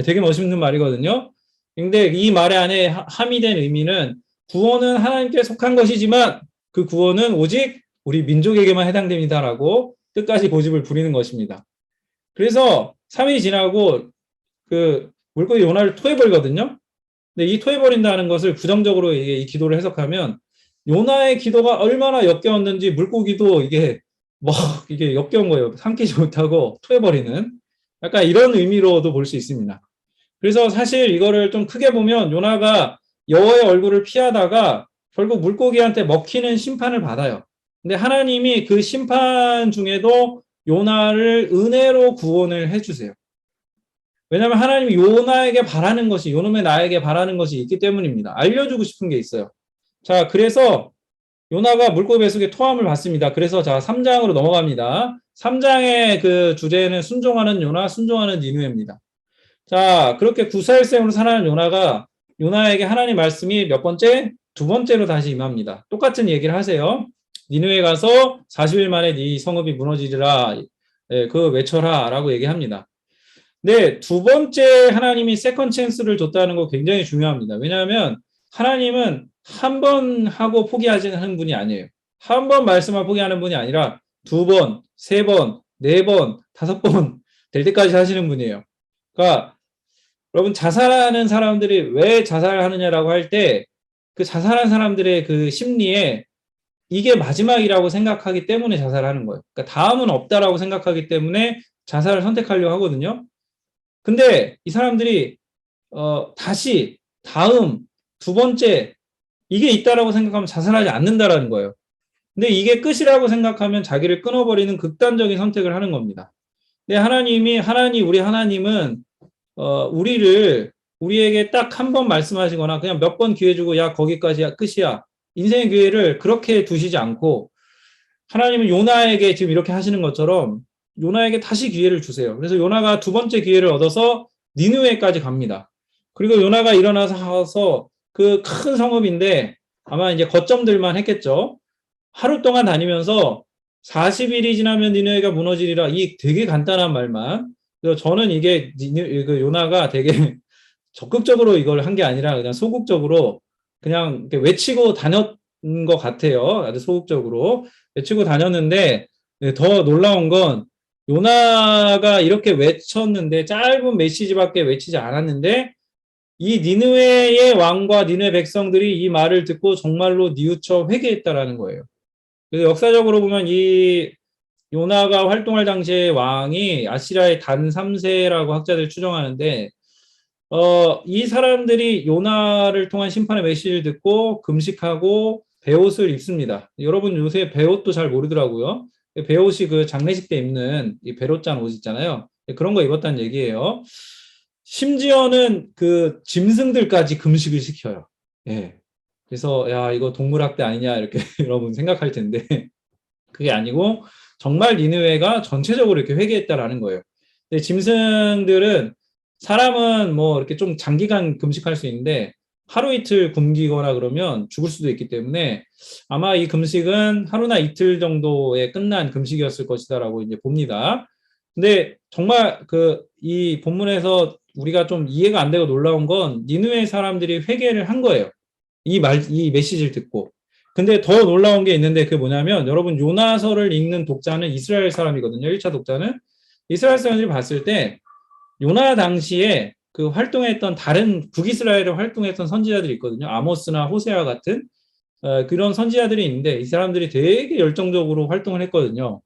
되게 멋있는 말이거든요. 근데 이 말의 안에 함의된 의미는 구원은 하나님께 속한 것이지만 그 구원은 오직 우리 민족에게만 해당됩니다라고 끝까지 고집을 부리는 것입니다. 그래서 3일이 지나고 그 물고기 요나를 토해버리거든요. 근데 이 토해버린다는 것을 부정적으로 이 기도를 해석하면 요나의 기도가 얼마나 역겨웠는지 물고기도 이게 역겨운 거예요. 삼키지 못하고 토해버리는, 약간 이런 의미로도 볼 수 있습니다. 그래서 사실 이거를 좀 크게 보면 요나가 여호와의 얼굴을 피하다가 결국 물고기한테 먹히는 심판을 받아요. 근데 하나님이 그 심판 중에도 요나를 은혜로 구원을 해주세요. 왜냐하면 하나님이 요나에게 바라는 것이, 요놈의 나에게 바라는 것이 있기 때문입니다. 알려주고 싶은 게 있어요. 자, 그래서 요나가 물고기 뱃속에 토함을 받습니다. 그래서 자, 3장으로 넘어갑니다. 3장의 그 주제는 순종하는 요나, 순종하는 니느웨입니다. 자, 그렇게 구사일생으로 살아가는 요나가, 요나에게 하나님 말씀이 몇 번째? 두 번째로 다시 임합니다. 똑같은 얘기를 하세요. 니느웨 가서 40일 만에 네 성읍이 무너지리라, 그 외쳐라 라고 얘기합니다. 네, 두 번째 하나님이 세컨 찬스를 줬다는 거 굉장히 중요합니다. 왜냐하면 하나님은 한 번 하고 포기하지는 분이 아니에요. 한 번 말씀을 포기하는 분이 아니라 2번, 3번, 4번, 5번 될 때까지 하시는 분이에요. 그러니까 여러분, 자살하는 사람들이 왜 자살을 하느냐라고 할 때 그 자살한 사람들의 그 심리에 이게 마지막이라고 생각하기 때문에 자살하는 거예요. 그러니까 다음은 없다라고 생각하기 때문에 자살을 선택하려고 하거든요. 근데 이 사람들이 다시 다음 두 번째 이게 있다라고 생각하면 자살하지 않는다라는 거예요. 근데 이게 끝이라고 생각하면 자기를 끊어버리는 극단적인 선택을 하는 겁니다. 근데 우리 하나님은 우리에게 딱 한 번 말씀하시거나 그냥 몇 번 기회 주고 야 거기까지야 끝이야, 인생의 기회를 그렇게 두시지 않고, 하나님은 요나에게 지금 이렇게 하시는 것처럼 요나에게 다시 기회를 주세요. 그래서 요나가 두 번째 기회를 얻어서 니느웨까지 갑니다. 그리고 요나가 일어나서 그 큰 성읍인데 아마 이제 거점들만 했겠죠. 하루 동안 다니면서 40일이 지나면 니느웨가 무너지리라, 이 되게 간단한 말만. 그래서 저는 이게 요나가 되게 적극적으로 이걸 한 게 아니라 그냥 소극적으로 그냥 외치고 것 같아요. 아주 소극적으로 외치고 다녔는데 네, 더 놀라운 건 요나가 이렇게 외쳤는데 짧은 메시지밖에 외치지 않았는데 이 니느웨의 왕과 니느웨 백성들이 이 말을 듣고 정말로 뉘우쳐 회개했다라는 거예요. 그래서 역사적으로 보면 이 요나가 활동할 당시에 왕이 아시리아의 단 3세라고 학자들이 추정하는데 이 사람들이 요나를 통한 심판의 메시지를 듣고 금식하고 베옷을 입습니다. 여러분 요새 베옷도 잘 모르더라고요. 베옷이 그 장례식 때 입는 이 베롯잔 옷 있잖아요. 그런 거 입었다는 얘기예요. 심지어는 그 짐승들까지 금식을 시켜요. 예. 그래서 야 이거 동물학대 아니냐 이렇게 여러분 생각할 텐데 그게 아니고 정말 니느웨가 전체적으로 이렇게 회개했다라는 거예요. 근데 짐승들은 사람은 뭐 이렇게 좀 장기간 금식할 수 있는데 하루 이틀 굶기거나 그러면 죽을 수도 있기 때문에 아마 이 금식은 하루나 이틀 정도에 끝난 금식이었을 것이다라고 이제 봅니다. 근데 정말 그 이 본문에서 우리가 좀 이해가 안 되고 놀라운 건 니느웨 사람들이 회개를 한 거예요. 이 메시지를 듣고. 근데 더 놀라운 게 있는데 그게 뭐냐면 여러분 요나서를 읽는 독자는 이스라엘 사람이거든요. 1차 독자는. 이스라엘 사람들이 봤을 때 요나 당시에 그 활동했던 다른 북이스라엘에 활동했던 선지자들이 있거든요. 아모스나 호세아 같은 그런 선지자들이 있는데 이 사람들이 되게 열정적으로 활동을 했거든요.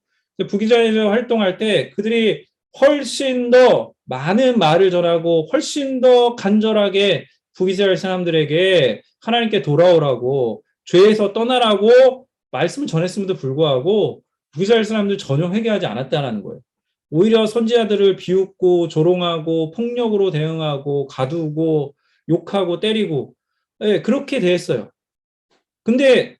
북이스라엘에 활동할 때 그들이 훨씬 더 많은 말을 전하고 훨씬 더 간절하게 북이스라엘 사람들에게 하나님께 돌아오라고 죄에서 떠나라고 말씀을 전했음에도 불구하고 북이스라엘 사람들 전혀 회개하지 않았다는 거예요. 오히려 선지자들을 비웃고 조롱하고 폭력으로 대응하고 가두고 욕하고 때리고 네, 그렇게 대했어요. 근데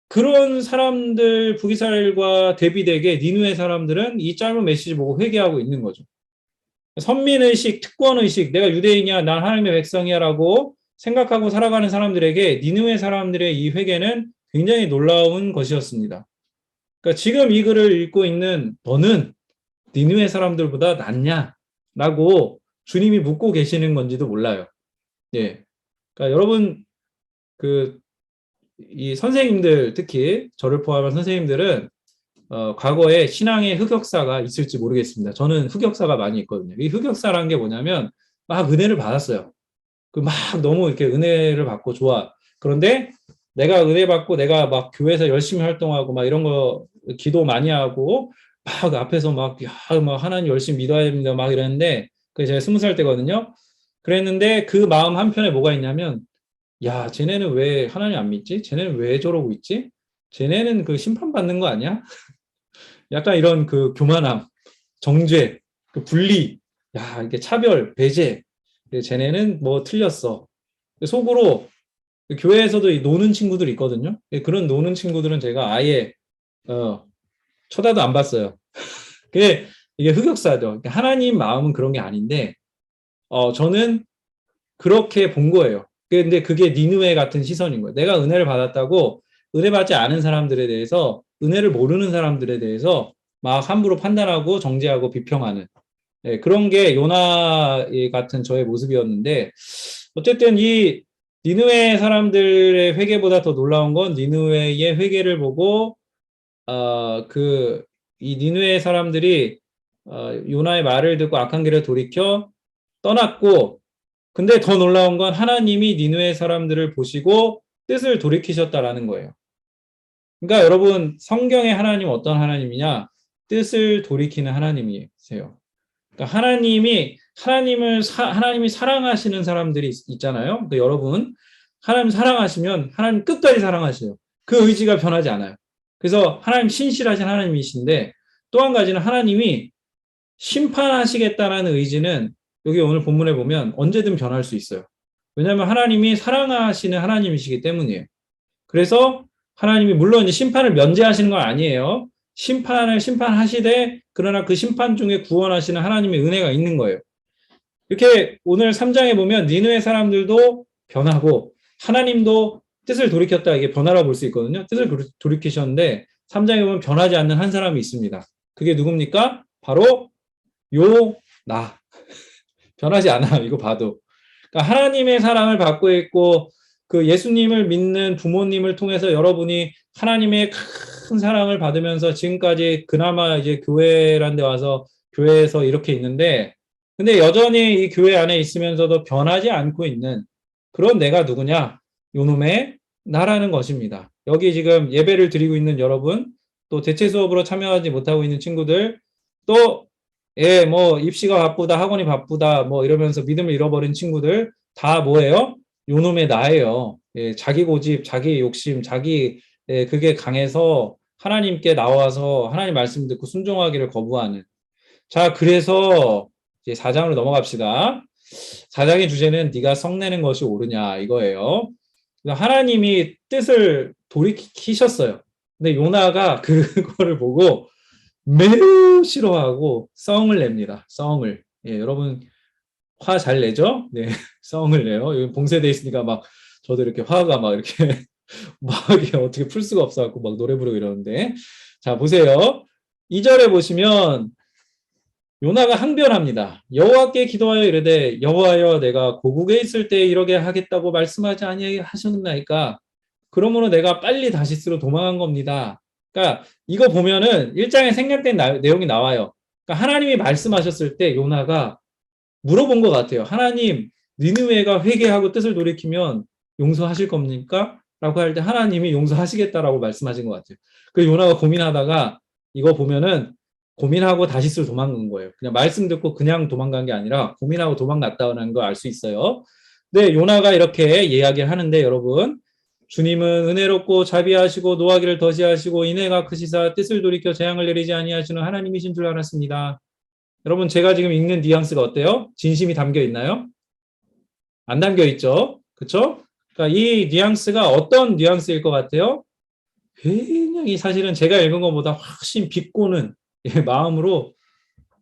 그런 사람들 북이스라엘과 대비되게 니느웨 사람들은 이 짧은 메시지 보고 회개하고 있는 거죠. 선민의식, 특권의식, 내가 유대인이야, 난 하나님의 백성이야 라고 생각하고 살아가는 사람들에게 니느웨 사람들의 이 회개는 굉장히 놀라운 것이었습니다. 그러니까 지금 이 글을 읽고 있는 너는 니느웨 사람들보다 낫냐? 라고 주님이 묻고 계시는 건지도 몰라요. 예. 그러니까 여러분, 이 선생님들, 특히 저를 포함한 선생님들은 과거에 신앙의 흑역사가 있을지 모르겠습니다. 저는 흑역사가 많이 있거든요. 이 흑역사라는 게 뭐냐면 막 은혜를 받았어요. 막 너무 이렇게 은혜를 받고 좋아. 그런데 내가 은혜 받고 내가 막 교회에서 열심히 활동하고 막 이런 거 기도 많이 하고 막 앞에서 막 하나님 열심히 믿어야 됩니다. 막 이랬는데 그게 제가 20살 때거든요. 그랬는데 그 마음 한편에 뭐가 있냐면 야, 쟤네는 왜 하나님 안 믿지? 쟤네는 왜 저러고 있지? 쟤네는 그 심판받는 거 아니야? 약간 이런 그 교만함, 정죄, 그 분리, 야, 이게 차별, 배제. 쟤네는 뭐 틀렸어. 속으로 교회에서도 노는 친구들이 있거든요. 그런 노는 친구들은 제가 아예 쳐다도 안 봤어요. 이게 흑역사죠. 하나님 마음은 그런 게 아닌데 저는 그렇게 본 거예요. 근데 그게 니느웨 같은 시선인 거예요. 내가 은혜를 받았다고 은혜 받지 않은 사람들에 대해서 은혜를 모르는 사람들에 대해서 막 함부로 판단하고 정죄하고 비평하는 그런 게 요나 같은 저의 모습이었는데 어쨌든 이 니느웨 사람들의 회개보다 더 놀라운 건 니느웨의 회개를 보고 이 니느웨 사람들이 요나의 말을 듣고 악한 길을 돌이켜 떠났고 근데 더 놀라운 건 하나님이 니느웨 사람들을 보시고 뜻을 돌이키셨다라는 거예요. 그러니까 여러분 성경의 하나님은 어떤 하나님이냐? 뜻을 돌이키는 하나님이세요. 그러니까 하나님이 사랑하시는 사람들이 있잖아요. 그러니까 여러분 하나님 사랑하시면 하나님 끝까지 사랑하세요. 그 의지가 변하지 않아요. 그래서 하나님 신실하신 하나님이신데 또 한 가지는 하나님이 심판하시겠다는 의지는 여기 오늘 본문에 보면 언제든 변할 수 있어요. 왜냐하면 하나님이 사랑하시는 하나님이시기 때문이에요. 그래서 하나님이 물론 이제 심판을 면제하시는 건 아니에요. 심판하시되 그러나 그 심판 중에 구원하시는 하나님의 은혜가 있는 거예요. 이렇게 오늘 3장에 보면 니느웨 사람들도 변하고 하나님도 뜻을 돌이켰다 이게 변화라고 볼 수 있거든요. 뜻을 돌이키셨는데 3장에 보면 변하지 않는 한 사람이 있습니다. 그게 누굽니까? 바로 요나. 변하지 않아. 이거 봐도. 그러니까 하나님의 사랑을 받고 있고 그 예수님을 믿는 부모님을 통해서 여러분이 하나님의 큰 사랑을 받으면서 지금까지 그나마 이제 교회란 데 와서 교회에서 이렇게 있는데, 근데 여전히 이 교회 안에 있으면서도 변하지 않고 있는 그런 내가 누구냐? 요놈의 나라는 것입니다. 여기 지금 예배를 드리고 있는 여러분, 또 대체 수업으로 참여하지 못하고 있는 친구들, 또 예, 뭐 입시가 바쁘다, 학원이 바쁘다, 뭐 이러면서 믿음을 잃어버린 친구들 다 뭐예요? 요놈의 나예요. 예, 자기 고집, 자기 욕심, 자기 그게 강해서 하나님께 나와서 하나님 말씀 듣고 순종하기를 거부하는. 자, 그래서 이제 4장으로 넘어갑시다. 4장의 주제는 네가 성내는 것이 옳으냐 이거예요. 하나님이 뜻을 돌이키셨어요. 근데 요나가 그거를 보고 매우 싫어하고 썽을 냅니다. 썽을. 예, 여러분 화 잘 내죠? 네, 썽을 내요. 여기 봉쇄돼 있으니까 막 저도 이렇게 화가 막 이렇게 막 이게 어떻게 풀 수가 없어갖고 막 노래 부르고 이러는데, 자 보세요. 2절에 보시면 요나가 항변합니다. 여호와께 기도하여 이르되 여호와여 내가 고국에 있을 때 이러게 하겠다고 말씀하지 아니하셨나이까. 그러므로 내가 빨리 다시스로 도망한 겁니다. 그러니까 이거 보면은 1장에 생략된 내용이 나와요. 그러니까 하나님이 말씀하셨을 때 요나가 물어본 것 같아요. 하나님, 니느웨가 회개하고 뜻을 돌이키면 용서하실 겁니까? 라고 할 때 하나님이 용서하시겠다라고 말씀하신 것 같아요. 그 요나가 고민하다가 이거 보면은 고민하고 다시스로 도망간 거예요. 그냥 말씀 듣고 그냥 도망간 게 아니라 고민하고 도망갔다는 걸 알 수 있어요. 네, 요나가 이렇게 이야기를 하는데 여러분, 주님은 은혜롭고 자비하시고 노하기를 더시하시고 인애가 크시사 뜻을 돌이켜 재앙을 내리지 아니하시는 하나님이신 줄 알았습니다. 여러분, 제가 지금 읽는 뉘앙스가 어때요? 진심이 담겨 있나요? 안 담겨 있죠? 그렇죠? 그러니까 이 뉘앙스가 어떤 뉘앙스일 것 같아요? 굉장히 사실은 제가 읽은 것보다 훨씬 비꼬는 마음으로,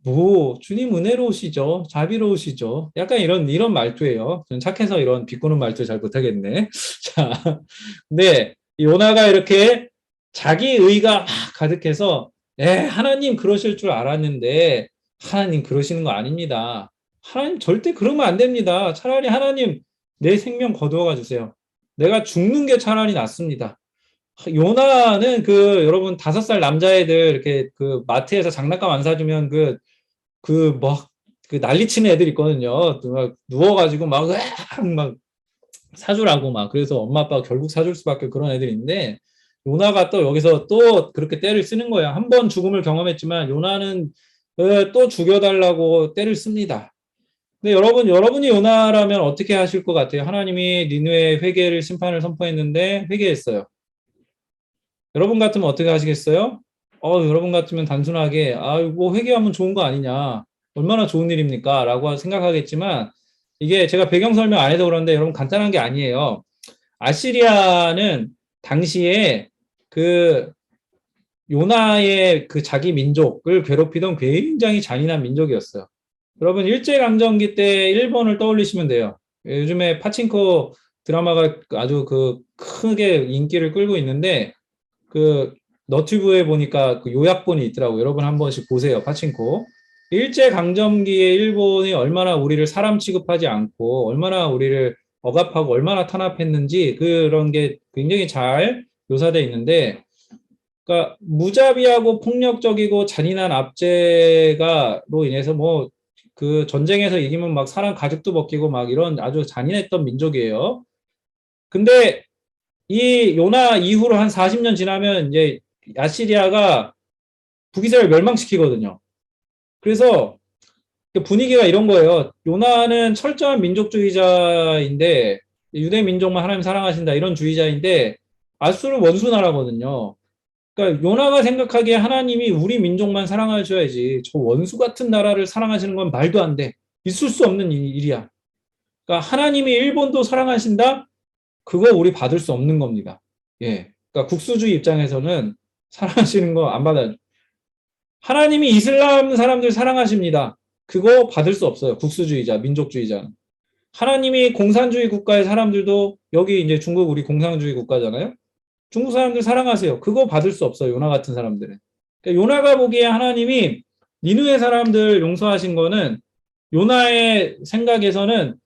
뭐 주님 은혜로우시죠, 자비로우시죠, 약간 이런 말투예요. 저는 착해서 이런 비꼬는 말투 잘 못하겠네. 자, 근데 요나가 이렇게 자기 의가 막 가득해서 하나님 그러실 줄 알았는데 하나님 그러시는 거 아닙니다. 하나님 절대 그러면 안 됩니다. 차라리 하나님 내 생명 거두어가 주세요. 내가 죽는 게 차라리 낫습니다. 요나는 여러분 5살 남자애들 이렇게 마트에서 장난감 안 사주면 난리치는 애들 있거든요. 막 누워가지고 막 사주라고 막, 그래서 엄마 아빠가 결국 사줄 수밖에 그런 애들인데, 요나가 또 여기서 또 그렇게 때를 쓰는 거야. 한 번 죽음을 경험했지만 요나는 또 죽여달라고 때를 씁니다. 근데 여러분이 요나라면 어떻게 하실 것 같아요? 하나님이 니느웨 회개를 심판을 선포했는데 회개했어요. 여러분 같으면 어떻게 하시겠어요? 여러분 같으면 단순하게 뭐 회개하면 좋은 거 아니냐, 얼마나 좋은 일입니까? 라고 생각하겠지만, 이게 제가 배경 설명 안 해서 그런데 여러분 간단한 게 아니에요. 아시리아는 당시에 요나의 자기 민족을 괴롭히던 굉장히 잔인한 민족이었어요. 여러분 일제강점기 때 일본을 떠올리시면 돼요. 요즘에 파친코 드라마가 아주 크게 인기를 끌고 있는데, 너튜브에 보니까 요약본이 있더라고요. 여러분 한 번씩 보세요. 파친코. 일제강점기에 일본이 얼마나 우리를 사람 취급하지 않고 얼마나 우리를 억압하고 얼마나 탄압했는지 그런 게 굉장히 잘 묘사되어 있는데, 그러니까 무자비하고 폭력적이고 잔인한 압제가로 인해서 뭐 전쟁에서 이기면 막 사람 가죽도 벗기고 막 이런 아주 잔인했던 민족이에요. 근데 이 요나 이후로 한 40년 지나면 이제 아시리아가 북이스라엘 멸망시키거든요. 그래서 분위기가 이런 거예요. 요나는 철저한 민족주의자인데, 유대 민족만 하나님 사랑하신다 이런 주의자인데, 아수르 원수 나라거든요. 그러니까 요나가 생각하기에 하나님이 우리 민족만 사랑하셔야지 저 원수 같은 나라를 사랑하시는 건 말도 안 돼. 있을 수 없는 일이야. 그러니까 하나님이 일본도 사랑하신다? 그거 우리 받을 수 없는 겁니다. 예. 그러니까 국수주의 입장에서는 사랑하시는 거 안 받아요. 하나님이 이슬람 사람들 사랑하십니다. 그거 받을 수 없어요. 국수주의자, 민족주의자는. 하나님이 공산주의 국가의 사람들도, 여기 이제 중국 우리 공산주의 국가잖아요. 중국 사람들 사랑하세요. 그거 받을 수 없어요. 요나 같은 사람들은. 그러니까 요나가 보기에 하나님이 니느웨 사람들 용서하신 거는 요나의 생각에서는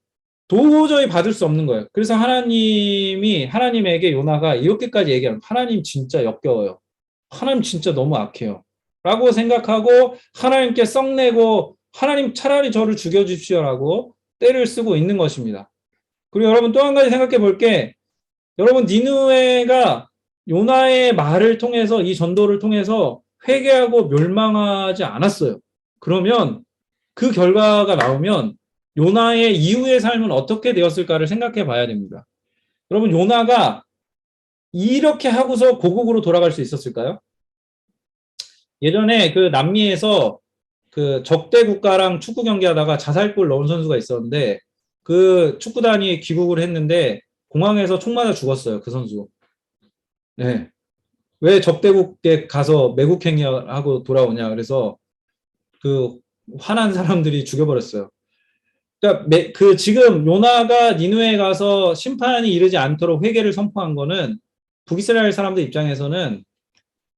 도저히 받을 수 없는 거예요. 그래서 하나님에게 요나가 이렇게까지 얘기하는, 하나님 진짜 역겨워요. 하나님 진짜 너무 악해요. 라고 생각하고 하나님께 썩내고 하나님 차라리 저를 죽여주십시오라고 떼를 쓰고 있는 것입니다. 그리고 여러분 또 한 가지 생각해 볼 게, 여러분 니느웨가 요나의 말을 통해서, 이 전도를 통해서 회개하고 멸망하지 않았어요. 그러면 그 결과가 나오면 요나의 이후의 삶은 어떻게 되었을까를 생각해 봐야 됩니다. 여러분 요나가 이렇게 하고서 고국으로 돌아갈 수 있었을까요? 예전에 그 남미에서 그 적대 국가랑 축구 경기하다가 자살골 넣은 선수가 있었는데, 그 축구단이 귀국을 했는데 공항에서 총 맞아 죽었어요. 그 선수. 네. 왜 적대국에 가서 매국행위하고 돌아오냐. 그래서 그 화난 사람들이 죽여버렸어요. 그러니까 그 지금 요나가 니느웨에 가서 심판이 이르지 않도록 회개를 선포한 거는 북이스라엘 사람들 입장에서는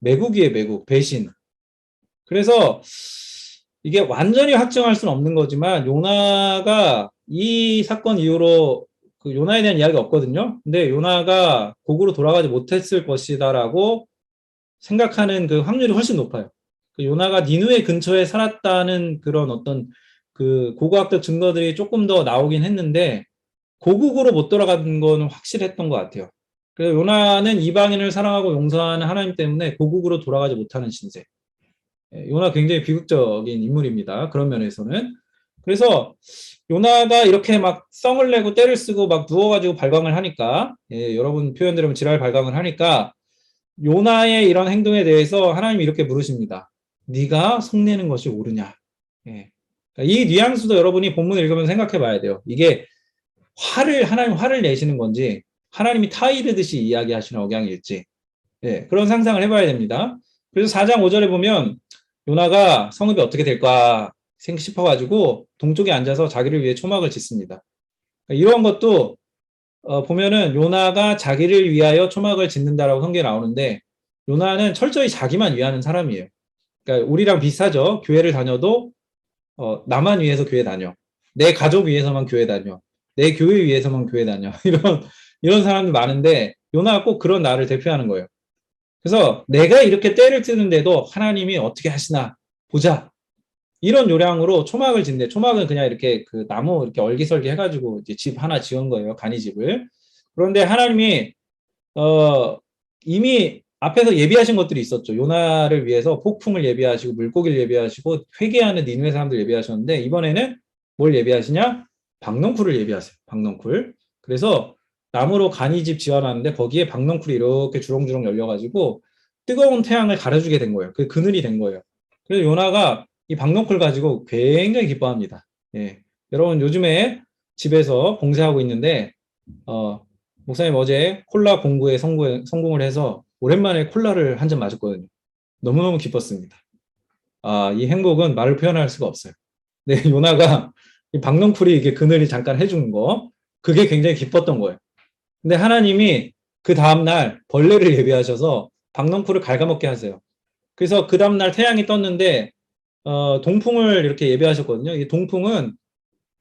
매국이에요. 매국, 배신. 그래서 이게 완전히 확정할 수는 없는 거지만, 요나가 이 사건 이후로 그 요나에 대한 이야기가 없거든요. 근데 요나가 고국으로 돌아가지 못했을 것이다라고 생각하는 그 확률이 훨씬 높아요. 그 요나가 니느웨 근처에 살았다는 그런 어떤 그 고고학적 증거들이 조금 더 나오긴 했는데, 고국으로 못 돌아간 거는 확실했던 것 같아요. 그래서 요나는 이방인을 사랑하고 용서하는 하나님 때문에 고국으로 돌아가지 못하는 신세. 요나 굉장히 비극적인 인물입니다. 그런 면에서는. 그래서 요나가 이렇게 막 썽을 내고 떼를 쓰고 막 누워가지고 발광을 하니까, 여러분 표현대로 지랄 발광을 하니까, 요나의 이런 행동에 대해서 하나님이 이렇게 물으십니다. 네가 성내는 것이 옳으냐. 이 뉘앙스도 여러분이 본문을 읽으면서 생각해 봐야 돼요. 이게 하나님 화를 내시는 건지, 하나님이 타이르듯이 이야기하시는 억양일지, 그런 상상을 해봐야 됩니다. 그래서 4장 5절에 보면 요나가 성읍이 어떻게 될까 싶어가지고 동쪽에 앉아서 자기를 위해 초막을 짓습니다. 이런 것도 보면은 요나가 자기를 위하여 초막을 짓는다라고 성경에 나오는데, 요나는 철저히 자기만 위하는 사람이에요. 그러니까 우리랑 비슷하죠. 교회를 다녀도 나만 위해서 교회 다녀, 내 가족 위해서만 교회 다녀, 내 교회 위해서만 교회 다녀 이런 사람들 많은데, 요나가 꼭 그런 나를 대표하는 거예요. 그래서 내가 이렇게 때를 뜨는데도 하나님이 어떻게 하시나 보자, 이런 요량으로 초막을 짓는데, 초막은 그냥 이렇게 그 나무 이렇게 얼기설기 해가지고 이제 집 하나 지은 거예요. 간이집을. 그런데 하나님이 이미 앞에서 예비하신 것들이 있었죠. 요나를 위해서 폭풍을 예비하시고 물고기를 예비하시고 회개하는 니느웨 사람들 예비하셨는데, 이번에는 뭘 예비하시냐? 박넝쿨을 예비하세요. 박넝쿨. 그래서 나무로 간이집 지어놨는데 거기에 박넝쿨이 이렇게 주렁주렁 열려가지고 뜨거운 태양을 가려주게 된 거예요. 그 그늘이 된 거예요. 그래서 요나가 이 박넝쿨 가지고 굉장히 기뻐합니다. 여러분 요즘에 집에서 봉사하고 있는데, 목사님 어제 콜라 공부에 성공을 해서 오랜만에 콜라를 한 잔 마셨거든요. 너무너무 기뻤습니다. 이 행복은 말을 표현할 수가 없어요. 네, 요나가 이 박넝쿨이 이게 그늘이 잠깐 해주는 거, 그게 굉장히 기뻤던 거예요. 근데 하나님이 그 다음날 벌레를 예비하셔서 박넝쿨을 갉아먹게 하세요. 그래서 그 다음날 태양이 떴는데 동풍을 이렇게 예비하셨거든요. 이 동풍은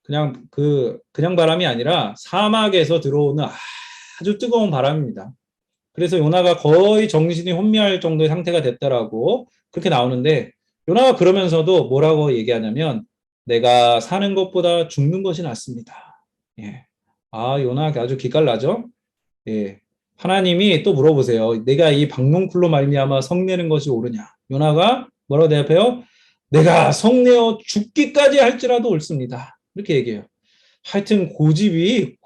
그냥 바람이 아니라 사막에서 들어오는 아주 뜨거운 바람입니다. 그래서 요나가 거의 정신이 혼미할 정도의 상태가 됐다라고 그렇게 나오는데, 요나가 그러면서도 뭐라고 얘기하냐면, 내가 사는 것보다 죽는 것이 낫습니다. 요나 아주 기깔나죠? 하나님이 또 물어보세요. 내가 이 박농쿨로 말미암아 성내는 것이 옳으냐? 요나가 뭐라고 대답해요? 내가 성내어 죽기까지 할지라도 옳습니다. 이렇게 얘기해요. 하여튼 고집이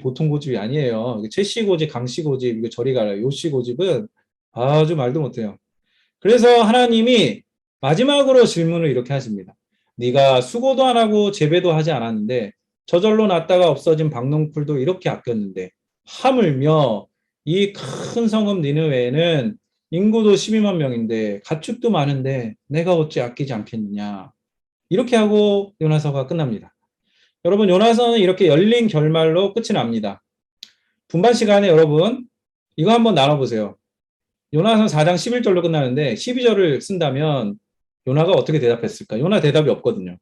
보통 고집이 아니에요. 최씨 고집, 강씨 고집, 이거 저리 가라. 요씨 고집은 아주 말도 못해요. 그래서 하나님이 마지막으로 질문을 이렇게 하십니다. 네가 수고도 안 하고 재배도 하지 않았는데, 저절로 났다가 없어진 박농풀도 이렇게 아꼈는데, 하물며 이 큰 성읍 니느웨는 인구도 12만 명인데 가축도 많은데 내가 어찌 아끼지 않겠느냐. 이렇게 하고 요나서가 끝납니다. 여러분, 요나서는 이렇게 열린 결말로 끝이 납니다. 분반 시간에 여러분 이거 한번 나눠보세요. 요나서 4장 11절로 끝나는데 12절을 쓴다면 요나가 어떻게 대답했을까? 요나 대답이 없거든요.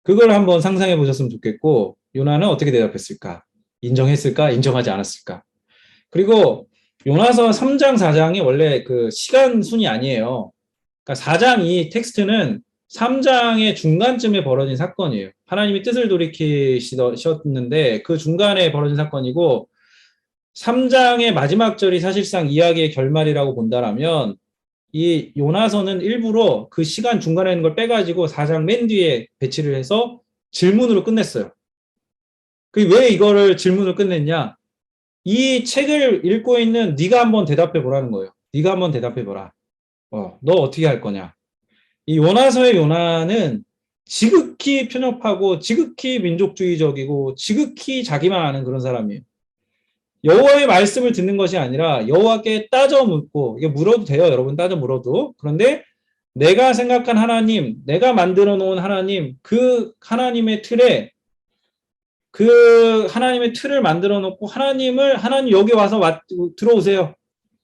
그걸 한번 상상해 보셨으면 좋겠고, 요나는 어떻게 대답했을까? 인정했을까? 인정하지 않았을까? 그리고 요나서 3장, 4장이 원래 그 시간 순이 아니에요. 그러니까 4장 이 텍스트는 3장의 중간쯤에 벌어진 사건이에요. 하나님이 뜻을 돌이키셨는데 그 중간에 벌어진 사건이고, 3장의 마지막 절이 사실상 이야기의 결말이라고 본다라면 이 요나서는 일부러 그 시간 중간에 있는 걸 빼가지고 4장 맨 뒤에 배치를 해서 질문으로 끝냈어요. 그 왜 이거를 질문으로 끝냈냐? 이 책을 읽고 있는 네가 한번 대답해 보라는 거예요. 네가 한번 대답해 보라. 너 어떻게 할 거냐? 이 요나서의 요나는 지극히 편협하고 지극히 민족주의적이고 지극히 자기만 아는 그런 사람이에요. 여호와의 말씀을 듣는 것이 아니라 여호와께 따져 묻고, 이게 물어도 돼요, 여러분, 따져 물어도. 그런데 내가 생각한 하나님, 내가 만들어 놓은 하나님, 그 하나님의 틀을 만들어 놓고 하나님 여기 와서 들어오세요.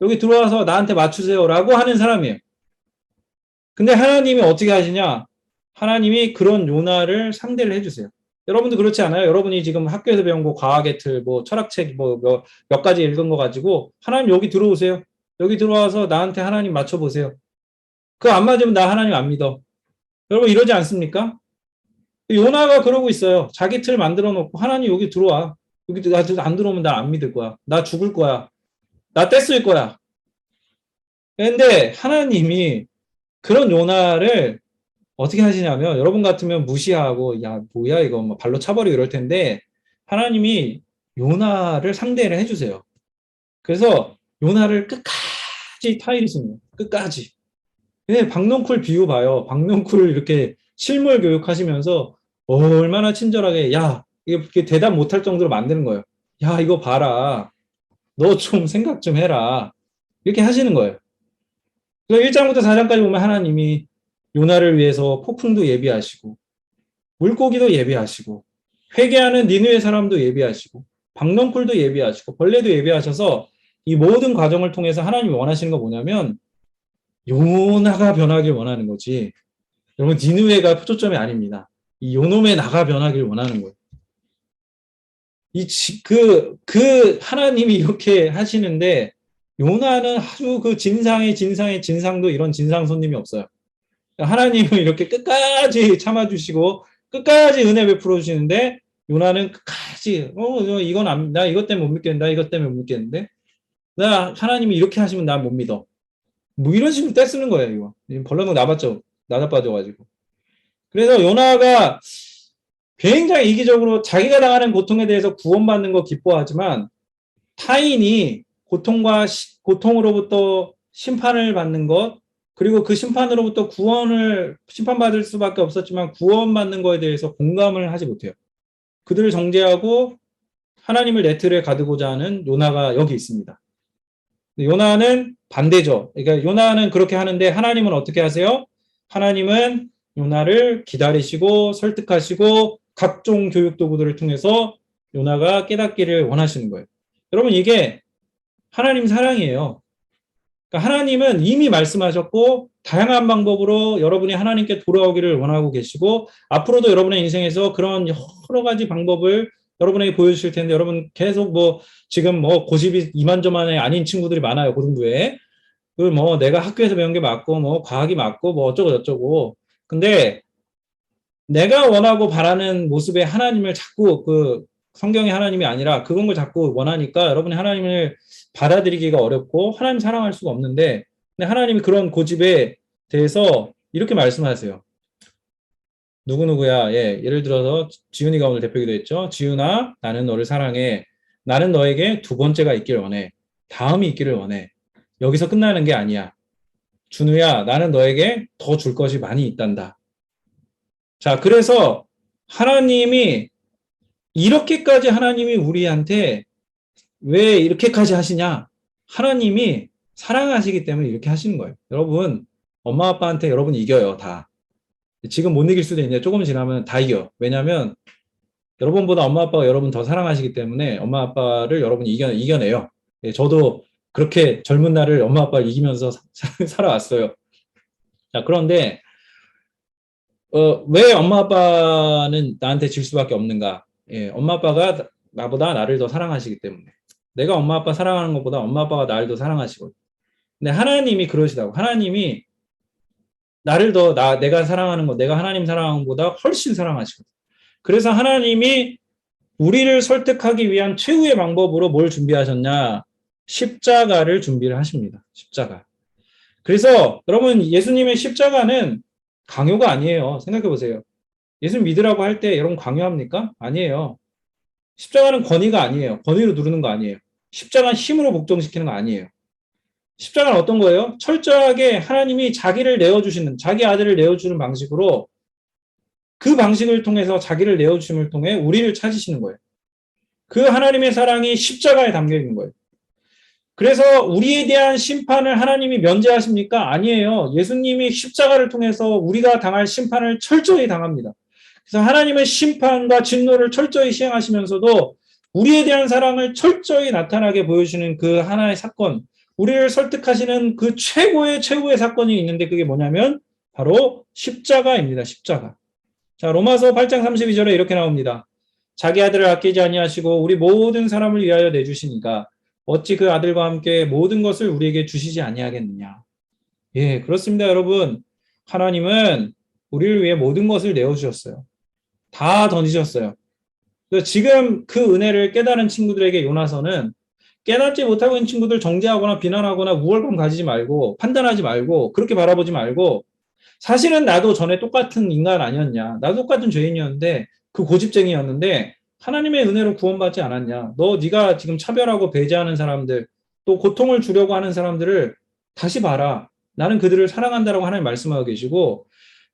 여기 들어와서 나한테 맞추세요라고 하는 사람이에요. 근데 하나님이 어떻게 하시냐? 하나님이 그런 요나를 상대를 해주세요. 여러분도 그렇지 않아요? 여러분이 지금 학교에서 배운 거 과학의 틀, 뭐 철학책 몇 가지 읽은 거 가지고 하나님 여기 들어오세요. 여기 들어와서 나한테 하나님 맞춰보세요. 그거 안 맞으면 나 하나님 안 믿어. 여러분 이러지 않습니까? 요나가 그러고 있어요. 자기 틀 만들어 놓고 하나님 여기 들어와. 여기 안 들어오면 나 안 믿을 거야. 나 죽을 거야. 나 떼쓸 거야. 근데 하나님이 그런 요나를 어떻게 하시냐면, 여러분 같으면 무시하고 야 뭐야 이거 뭐 발로 차버리고 이럴 텐데, 하나님이 요나를 상대를 해주세요. 그래서 요나를 끝까지 타이르습니다. 끝까지. 네, 박넝쿨 비유 봐요. 박넝쿨 이렇게 실물 교육하시면서 얼마나 친절하게, 야 이게 대답 못할 정도로 만드는 거예요. 야 이거 봐라. 너 좀 생각 좀 해라. 이렇게 하시는 거예요. 그래서 1장부터 4장까지 보면 하나님이 요나를 위해서 폭풍도 예비하시고 물고기도 예비하시고 회개하는 니느웨 사람도 예비하시고 박넝쿨도 예비하시고 벌레도 예비하셔서 이 모든 과정을 통해서 하나님이 원하시는 거 뭐냐면 요나가 변하길 원하는 거지. 여러분 니느웨가 초점이 아닙니다. 이 요놈의 나가 변하길 원하는 거예요. 그 하나님이 이렇게 하시는데, 요나는 아주 그 진상의 진상도 이런 진상 손님이 없어요. 하나님은 이렇게 끝까지 참아주시고 끝까지 은혜 베풀어 주시는데, 요나는 끝까지 이건 나 이것 때문에 못 믿겠는데, 나 이것 때문에 못 믿겠는데, 나 하나님이 이렇게 하시면 나 못 믿어. 뭐 이런 식으로 떼쓰는 거예요. 이거 벌렁 나자빠져가지고. 그래서 요나가 굉장히 이기적으로 자기가 당하는 고통에 대해서 구원받는 거 기뻐하지만, 타인이 고통으로부터 심판을 받는 것, 그리고 그 심판으로부터 심판받을 수밖에 없었지만 구원받는 거에 대해서 공감을 하지 못해요. 그들을 정죄하고 하나님을 내 틀에 가두고자 하는 요나가 여기 있습니다. 요나는 반대죠. 그러니까 요나는 그렇게 하는데 하나님은 어떻게 하세요? 하나님은 요나를 기다리시고 설득하시고 각종 교육 도구들을 통해서 요나가 깨닫기를 원하시는 거예요. 여러분 이게 하나님 사랑이에요. 그러니까 하나님은 이미 말씀하셨고 다양한 방법으로 여러분이 하나님께 돌아오기를 원하고 계시고, 앞으로도 여러분의 인생에서 그런 여러 가지 방법을 여러분에게 보여주실 텐데, 여러분 계속 지금 고집이 이만저만이 아닌 친구들이 많아요. 고등부에. 내가 학교에서 배운 게 맞고 과학이 맞고 어쩌고 저쩌고. 근데 내가 원하고 바라는 모습의 하나님을 자꾸 성경의 하나님이 아니라 그런 걸 자꾸 원하니까 여러분이 하나님을 받아들이기가 어렵고 하나님 사랑할 수가 없는데, 근데 하나님이 그런 고집에 대해서 이렇게 말씀하세요. 누구누구야. 예를 들어서 지훈이가 오늘 대표기도 했죠. 지훈아, 나는 너를 사랑해. 나는 너에게 두 번째가 있기를 원해. 다음이 있기를 원해. 여기서 끝나는 게 아니야. 준우야, 나는 너에게 더 줄 것이 많이 있단다. 자, 그래서 하나님이 이렇게까지 하나님이 우리한테 왜 이렇게까지 하시냐? 하나님이 사랑하시기 때문에 이렇게 하시는 거예요. 여러분, 엄마 아빠한테 여러분 이겨요, 다. 지금 못 이길 수도 있는데 조금 지나면 다 이겨. 왜냐하면 여러분보다 엄마 아빠가 여러분 더 사랑하시기 때문에 엄마 아빠를 여러분이 이겨내요. 예, 저도 그렇게 젊은 날을 엄마 아빠를 이기면서 살아왔어요. 자, 그런데 왜 엄마 아빠는 나한테 질 수밖에 없는가? 예, 엄마 아빠가 나보다 나를 더 사랑하시기 때문에. 내가 엄마 아빠 사랑하는 것보다 엄마 아빠가 나를 더 사랑하시거든. 근데 하나님이 그러시다고. 하나님이 나를 더 내가 사랑하는 것, 내가 하나님 사랑하는 것보다 훨씬 사랑하시거든. 그래서 하나님이 우리를 설득하기 위한 최후의 방법으로 뭘 준비하셨냐? 십자가를 준비를 하십니다. 십자가. 그래서 여러분 예수님의 십자가는 강요가 아니에요. 생각해 보세요. 예수 믿으라고 할 때 여러분 강요합니까? 아니에요. 십자가는 권위가 아니에요. 권위로 누르는 거 아니에요. 십자가는 힘으로 복종시키는 거 아니에요. 십자가는 어떤 거예요? 철저하게 하나님이 자기를 내어주시는, 자기 아들을 내어주는 방식으로 그 방식을 통해서 자기를 내어주심을 통해 우리를 찾으시는 거예요. 그 하나님의 사랑이 십자가에 담겨 있는 거예요. 그래서 우리에 대한 심판을 하나님이 면제하십니까? 아니에요. 예수님이 십자가를 통해서 우리가 당할 심판을 철저히 당합니다. 그래서 하나님의 심판과 진노를 철저히 시행하시면서도 우리에 대한 사랑을 철저히 나타나게 보여주시는 그 하나의 사건, 우리를 설득하시는 그 최고의 사건이 있는데 그게 뭐냐면 바로 십자가입니다. 십자가. 자, 로마서 8장 32절에 이렇게 나옵니다. 자기 아들을 아끼지 아니하시고 우리 모든 사람을 위하여 내주시니까 어찌 그 아들과 함께 모든 것을 우리에게 주시지 아니하겠느냐. 예, 그렇습니다, 여러분. 하나님은 우리를 위해 모든 것을 내어주셨어요. 다 던지셨어요. 그래서 지금 그 은혜를 깨달은 친구들에게 요나서는 깨닫지 못하고 있는 친구들 정죄하거나 비난하거나 우월감 가지지 말고 판단하지 말고 그렇게 바라보지 말고 사실은 나도 전에 똑같은 인간 아니었냐. 나도 똑같은 죄인이었는데 그 고집쟁이였는데 하나님의 은혜로 구원받지 않았냐. 네가 지금 차별하고 배제하는 사람들 또 고통을 주려고 하는 사람들을 다시 봐라. 나는 그들을 사랑한다라고 하나님 말씀하고 계시고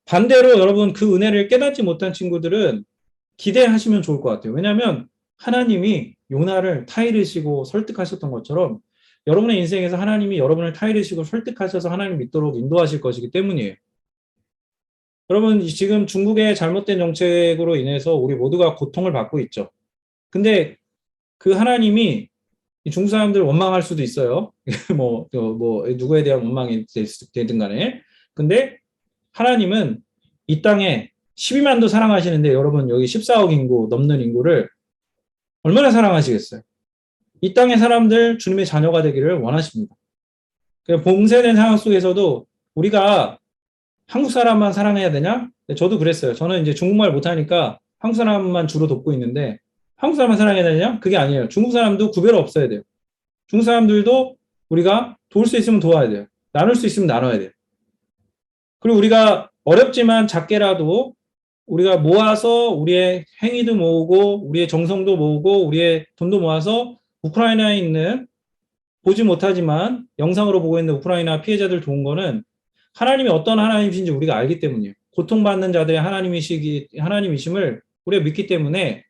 반대로 여러분 그 은혜를 깨닫지 못한 친구들은 기대하시면 좋을 것 같아요. 왜냐하면 하나님이 요나를 타이르시고 설득하셨던 것처럼 여러분의 인생에서 하나님이 여러분을 타이르시고 설득하셔서 하나님 믿도록 인도하실 것이기 때문이에요. 여러분 지금 중국의 잘못된 정책으로 인해서 우리 모두가 고통을 받고 있죠. 근데 그 하나님이 중국 사람들 원망할 수도 있어요. 뭐 누구에 대한 원망이 되든 간에. 근데 하나님은 이 땅에 12만도 사랑하시는데 여러분 여기 14억 인구 넘는 인구를 얼마나 사랑하시겠어요? 이 땅의 사람들 주님의 자녀가 되기를 원하십니다. 봉쇄된 상황 속에서도 우리가 한국 사람만 사랑해야 되냐? 저도 그랬어요. 저는 이제 중국말 못하니까 한국 사람만 주로 돕고 있는데 한국 사람만 사랑해야 되냐? 그게 아니에요. 중국 사람도 구별 없어야 돼요. 중국 사람들도 우리가 도울 수 있으면 도와야 돼요. 나눌 수 있으면 나눠야 돼요. 그리고 우리가 어렵지만 작게라도 우리가 모아서 우리의 행위도 모으고 우리의 정성도 모으고 우리의 돈도 모아서 우크라이나에 있는 보지 못하지만 영상으로 보고 있는 우크라이나 피해자들 도운 거는 하나님이 어떤 하나님이신지 우리가 알기 때문이에요. 고통받는 자들의 하나님이심을 우리가 믿기 때문에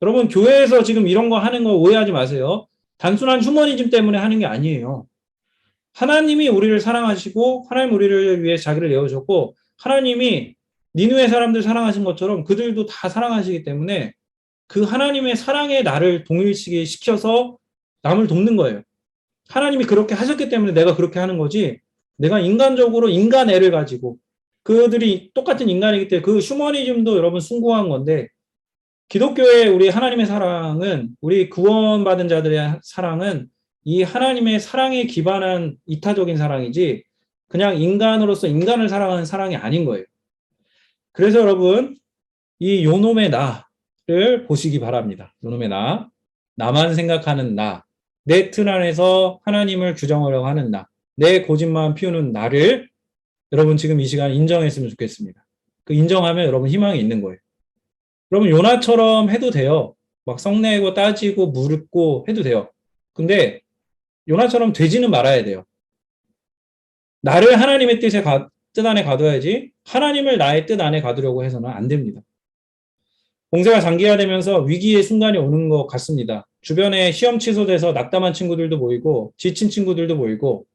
여러분 교회에서 지금 이런 거 하는 거 오해하지 마세요. 단순한 휴머니즘 때문에 하는 게 아니에요. 하나님이 우리를 사랑하시고 하나님 우리를 위해 자기를 내어줬고 하나님이 니누의 사람들 사랑하신 것처럼 그들도 다 사랑하시기 때문에 그 하나님의 사랑에 나를 동일시켜서 남을 돕는 거예요. 하나님이 그렇게 하셨기 때문에 내가 그렇게 하는 거지 내가 인간적으로 인간애를 가지고 그들이 똑같은 인간이기 때문에 그 휴머니즘도 여러분 숭고한 건데 기독교의 우리 하나님의 사랑은 우리 구원받은 자들의 사랑은 이 하나님의 사랑에 기반한 이타적인 사랑이지 그냥 인간으로서 인간을 사랑하는 사랑이 아닌 거예요. 그래서 여러분 이 요놈의 나를 보시기 바랍니다. 요놈의 나만 생각하는 나, 내 틀 안에서 하나님을 규정하려고 하는 나, 내 고집만 피우는 나를 여러분 지금 이 시간 인정했으면 좋겠습니다. 그 인정하면 여러분 희망이 있는 거예요. 여러분 요나처럼 해도 돼요. 막 성내고 따지고 묻고 해도 돼요. 근데 요나처럼 되지는 말아야 돼요. 나를 하나님의 뜻 안에 가둬야지 하나님을 나의 뜻 안에 가두려고 해서는 안 됩니다. 봉쇄가 장기화되면서 위기의 순간이 오는 것 같습니다. 주변에 시험 취소돼서 낙담한 친구들도 보이고 지친 친구들도 보이고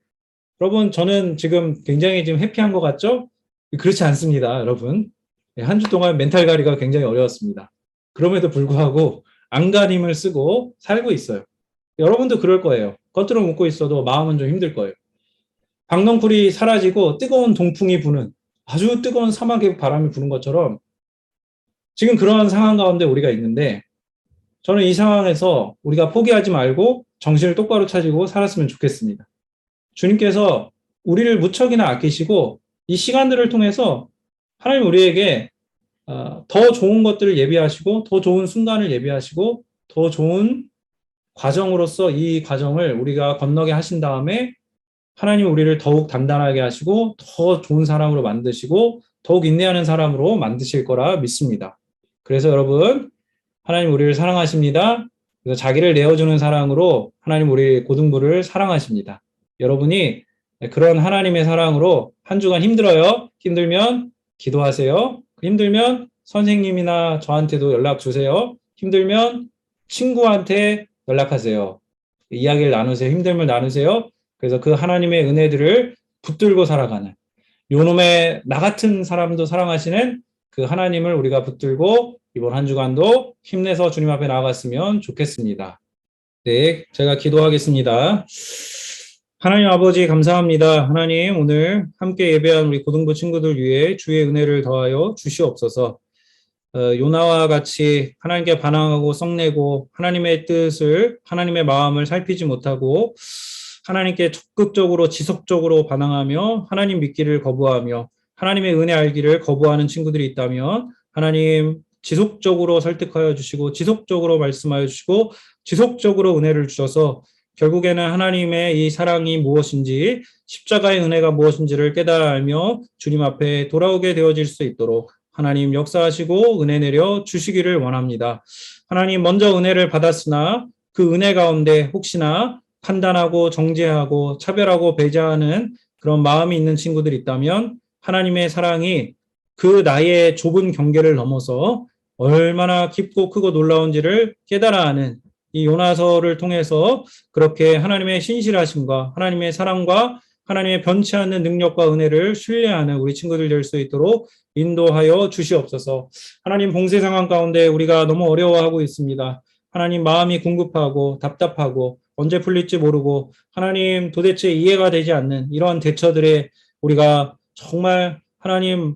여러분 저는 지금 굉장히 지금 해피한 것 같죠? 그렇지 않습니다. 여러분 한 주 동안 멘탈 관리가 굉장히 어려웠습니다. 그럼에도 불구하고 안간힘을 쓰고 살고 있어요. 여러분도 그럴 거예요. 겉으로 묻고 있어도 마음은 좀 힘들 거예요. 박넝쿨이 사라지고 뜨거운 동풍이 부는 아주 뜨거운 사막의 바람이 부는 것처럼 지금 그러한 상황 가운데 우리가 있는데 저는 이 상황에서 우리가 포기하지 말고 정신을 똑바로 차리고 살았으면 좋겠습니다. 주님께서 우리를 무척이나 아끼시고 이 시간들을 통해서 하나님 우리에게 더 좋은 것들을 예비하시고 더 좋은 순간을 예비하시고 더 좋은 과정으로서 이 과정을 우리가 건너게 하신 다음에 하나님 우리를 더욱 단단하게 하시고 더 좋은 사람으로 만드시고 더욱 인내하는 사람으로 만드실 거라 믿습니다. 그래서 여러분 하나님 우리를 사랑하십니다. 그래서 자기를 내어주는 사랑으로 하나님 우리 고등부를 사랑하십니다. 여러분이 그런 하나님의 사랑으로 한 주간 힘들어요. 힘들면 기도하세요. 힘들면 선생님이나 저한테도 연락 주세요. 힘들면 친구한테 연락하세요. 이야기를 나누세요. 힘듦을 나누세요. 그래서 그 하나님의 은혜들을 붙들고 살아가는 요놈의 나 같은 사람도 사랑하시는 그 하나님을 우리가 붙들고 이번 한 주간도 힘내서 주님 앞에 나아갔으면 좋겠습니다. 네, 제가 기도하겠습니다. 하나님 아버지 감사합니다. 하나님 오늘 함께 예배한 우리 고등부 친구들 위해 주의 은혜를 더하여 주시옵소서. 요나와 같이 하나님께 반항하고 썩내고 하나님의 뜻을 하나님의 마음을 살피지 못하고 하나님께 적극적으로 지속적으로 반항하며 하나님 믿기를 거부하며 하나님의 은혜 알기를 거부하는 친구들이 있다면 하나님 지속적으로 설득하여 주시고 지속적으로 말씀하여 주시고 지속적으로 은혜를 주셔서 결국에는 하나님의 이 사랑이 무엇인지 십자가의 은혜가 무엇인지를 깨달아 알며 주님 앞에 돌아오게 되어질 수 있도록 하나님 역사하시고 은혜 내려 주시기를 원합니다. 하나님 먼저 은혜를 받았으나 그 은혜 가운데 혹시나 판단하고 정죄하고 차별하고 배제하는 그런 마음이 있는 친구들이 있다면 하나님의 사랑이 그 나의 좁은 경계를 넘어서 얼마나 깊고 크고 놀라운지를 깨달아 하는 이 요나서를 통해서 그렇게 하나님의 신실하심과 하나님의 사랑과 하나님의 변치 않는 능력과 은혜를 신뢰하는 우리 친구들 될 수 있도록 인도하여 주시옵소서. 하나님 봉쇄 상황 가운데 우리가 너무 어려워하고 있습니다. 하나님 마음이 궁급하고 답답하고 언제 풀릴지 모르고 하나님 도대체 이해가 되지 않는 이러한 대처들에 우리가 정말 하나님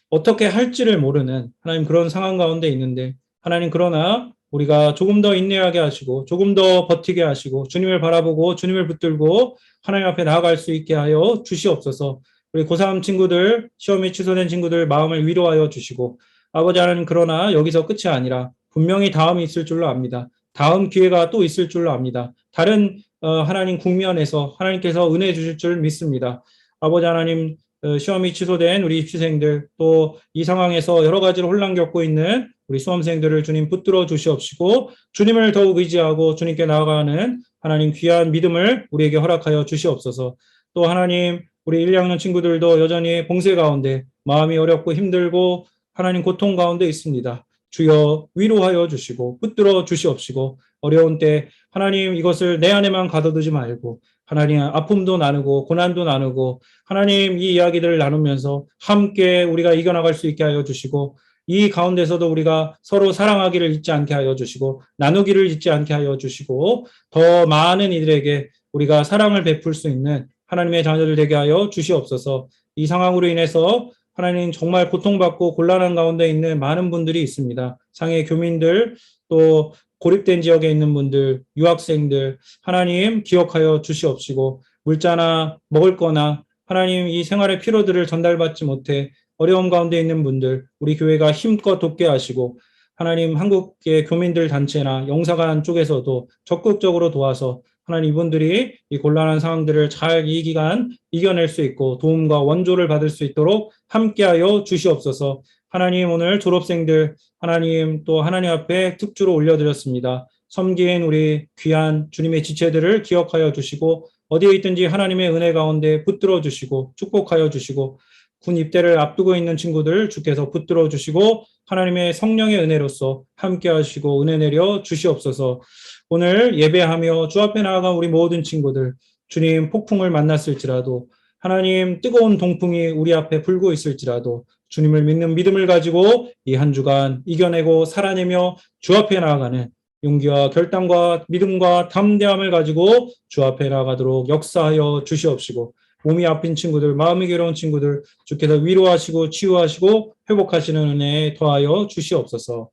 어떻게 할지를 모르는 하나님 그런 상황 가운데 있는데 하나님 그러나 우리가 조금 더 인내하게 하시고 조금 더 버티게 하시고 주님을 바라보고 주님을 붙들고 하나님 앞에 나아갈 수 있게 하여 주시옵소서. 우리 고3 친구들 시험이 취소된 친구들 마음을 위로하여 주시고 아버지 하나님 그러나 여기서 끝이 아니라 분명히 다음이 있을 줄로 압니다. 다음 기회가 또 있을 줄로 압니다. 다른 하나님 국면에서 하나님께서 은혜 주실 줄 믿습니다. 아버지 하나님 시험이 취소된 우리 입시생들 또 이 상황에서 여러 가지로 혼란 겪고 있는 우리 수험생들을 주님 붙들어 주시옵시고 주님을 더욱 의지하고 주님께 나아가는 하나님 귀한 믿음을 우리에게 허락하여 주시옵소서. 또 하나님 우리 1, 2학년 친구들도 여전히 봉쇄 가운데 마음이 어렵고 힘들고 하나님 고통 가운데 있습니다. 주여 위로하여 주시고 붙들어 주시옵시고 어려운 때 하나님 이것을 내 안에만 가둬두지 말고 하나님 아픔도 나누고 고난도 나누고 하나님 이 이야기들을 나누면서 함께 우리가 이겨나갈 수 있게 하여 주시고 이 가운데서도 우리가 서로 사랑하기를 잊지 않게 하여 주시고 나누기를 잊지 않게 하여 주시고 더 많은 이들에게 우리가 사랑을 베풀 수 있는 하나님의 자녀들 되게 하여 주시옵소서. 이 상황으로 인해서 하나님 정말 고통받고 곤란한 가운데 있는 많은 분들이 있습니다. 상해 교민들 또 고립된 지역에 있는 분들, 유학생들 하나님 기억하여 주시옵시고 물자나 먹을 거나 하나님 이 생활의 피로들을 전달받지 못해 어려움 가운데 있는 분들 우리 교회가 힘껏 돕게 하시고 하나님 한국의 교민들 단체나 영사관 쪽에서도 적극적으로 도와서 하나님 이분들이 이 곤란한 상황들을 잘 이 기간 이겨낼 수 있고 도움과 원조를 받을 수 있도록 함께하여 주시옵소서. 하나님 오늘 졸업생들 하나님 또 하나님 앞에 특주로 올려드렸습니다. 섬긴 우리 귀한 주님의 지체들을 기억하여 주시고 어디에 있든지 하나님의 은혜 가운데 붙들어 주시고 축복하여 주시고 군 입대를 앞두고 있는 친구들 주께서 붙들어 주시고 하나님의 성령의 은혜로서 함께 하시고 은혜 내려 주시옵소서. 오늘 예배하며 주 앞에 나아간 우리 모든 친구들 주님 폭풍을 만났을지라도 하나님 뜨거운 동풍이 우리 앞에 불고 있을지라도 주님을 믿는 믿음을 가지고 이 한 주간 이겨내고 살아내며 주 앞에 나아가는 용기와 결단과 믿음과 담대함을 가지고 주 앞에 나아가도록 역사하여 주시옵시고 몸이 아픈 친구들, 마음이 괴로운 친구들 주께서 위로하시고 치유하시고 회복하시는 은혜에 더하여 주시옵소서.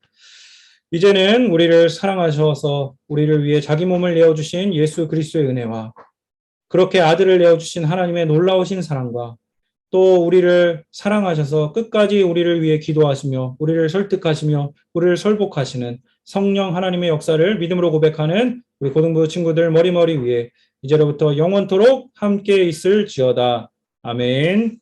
이제는 우리를 사랑하셔서 우리를 위해 자기 몸을 내어주신 예수 그리스도의 은혜와 그렇게 아들을 내어주신 하나님의 놀라우신 사랑과 또 우리를 사랑하셔서 끝까지 우리를 위해 기도하시며 우리를 설득하시며 우리를 설복하시는 성령 하나님의 역사를 믿음으로 고백하는 우리 고등부 친구들 머리머리 위에 이제로부터 영원토록 함께 있을지어다. 아멘.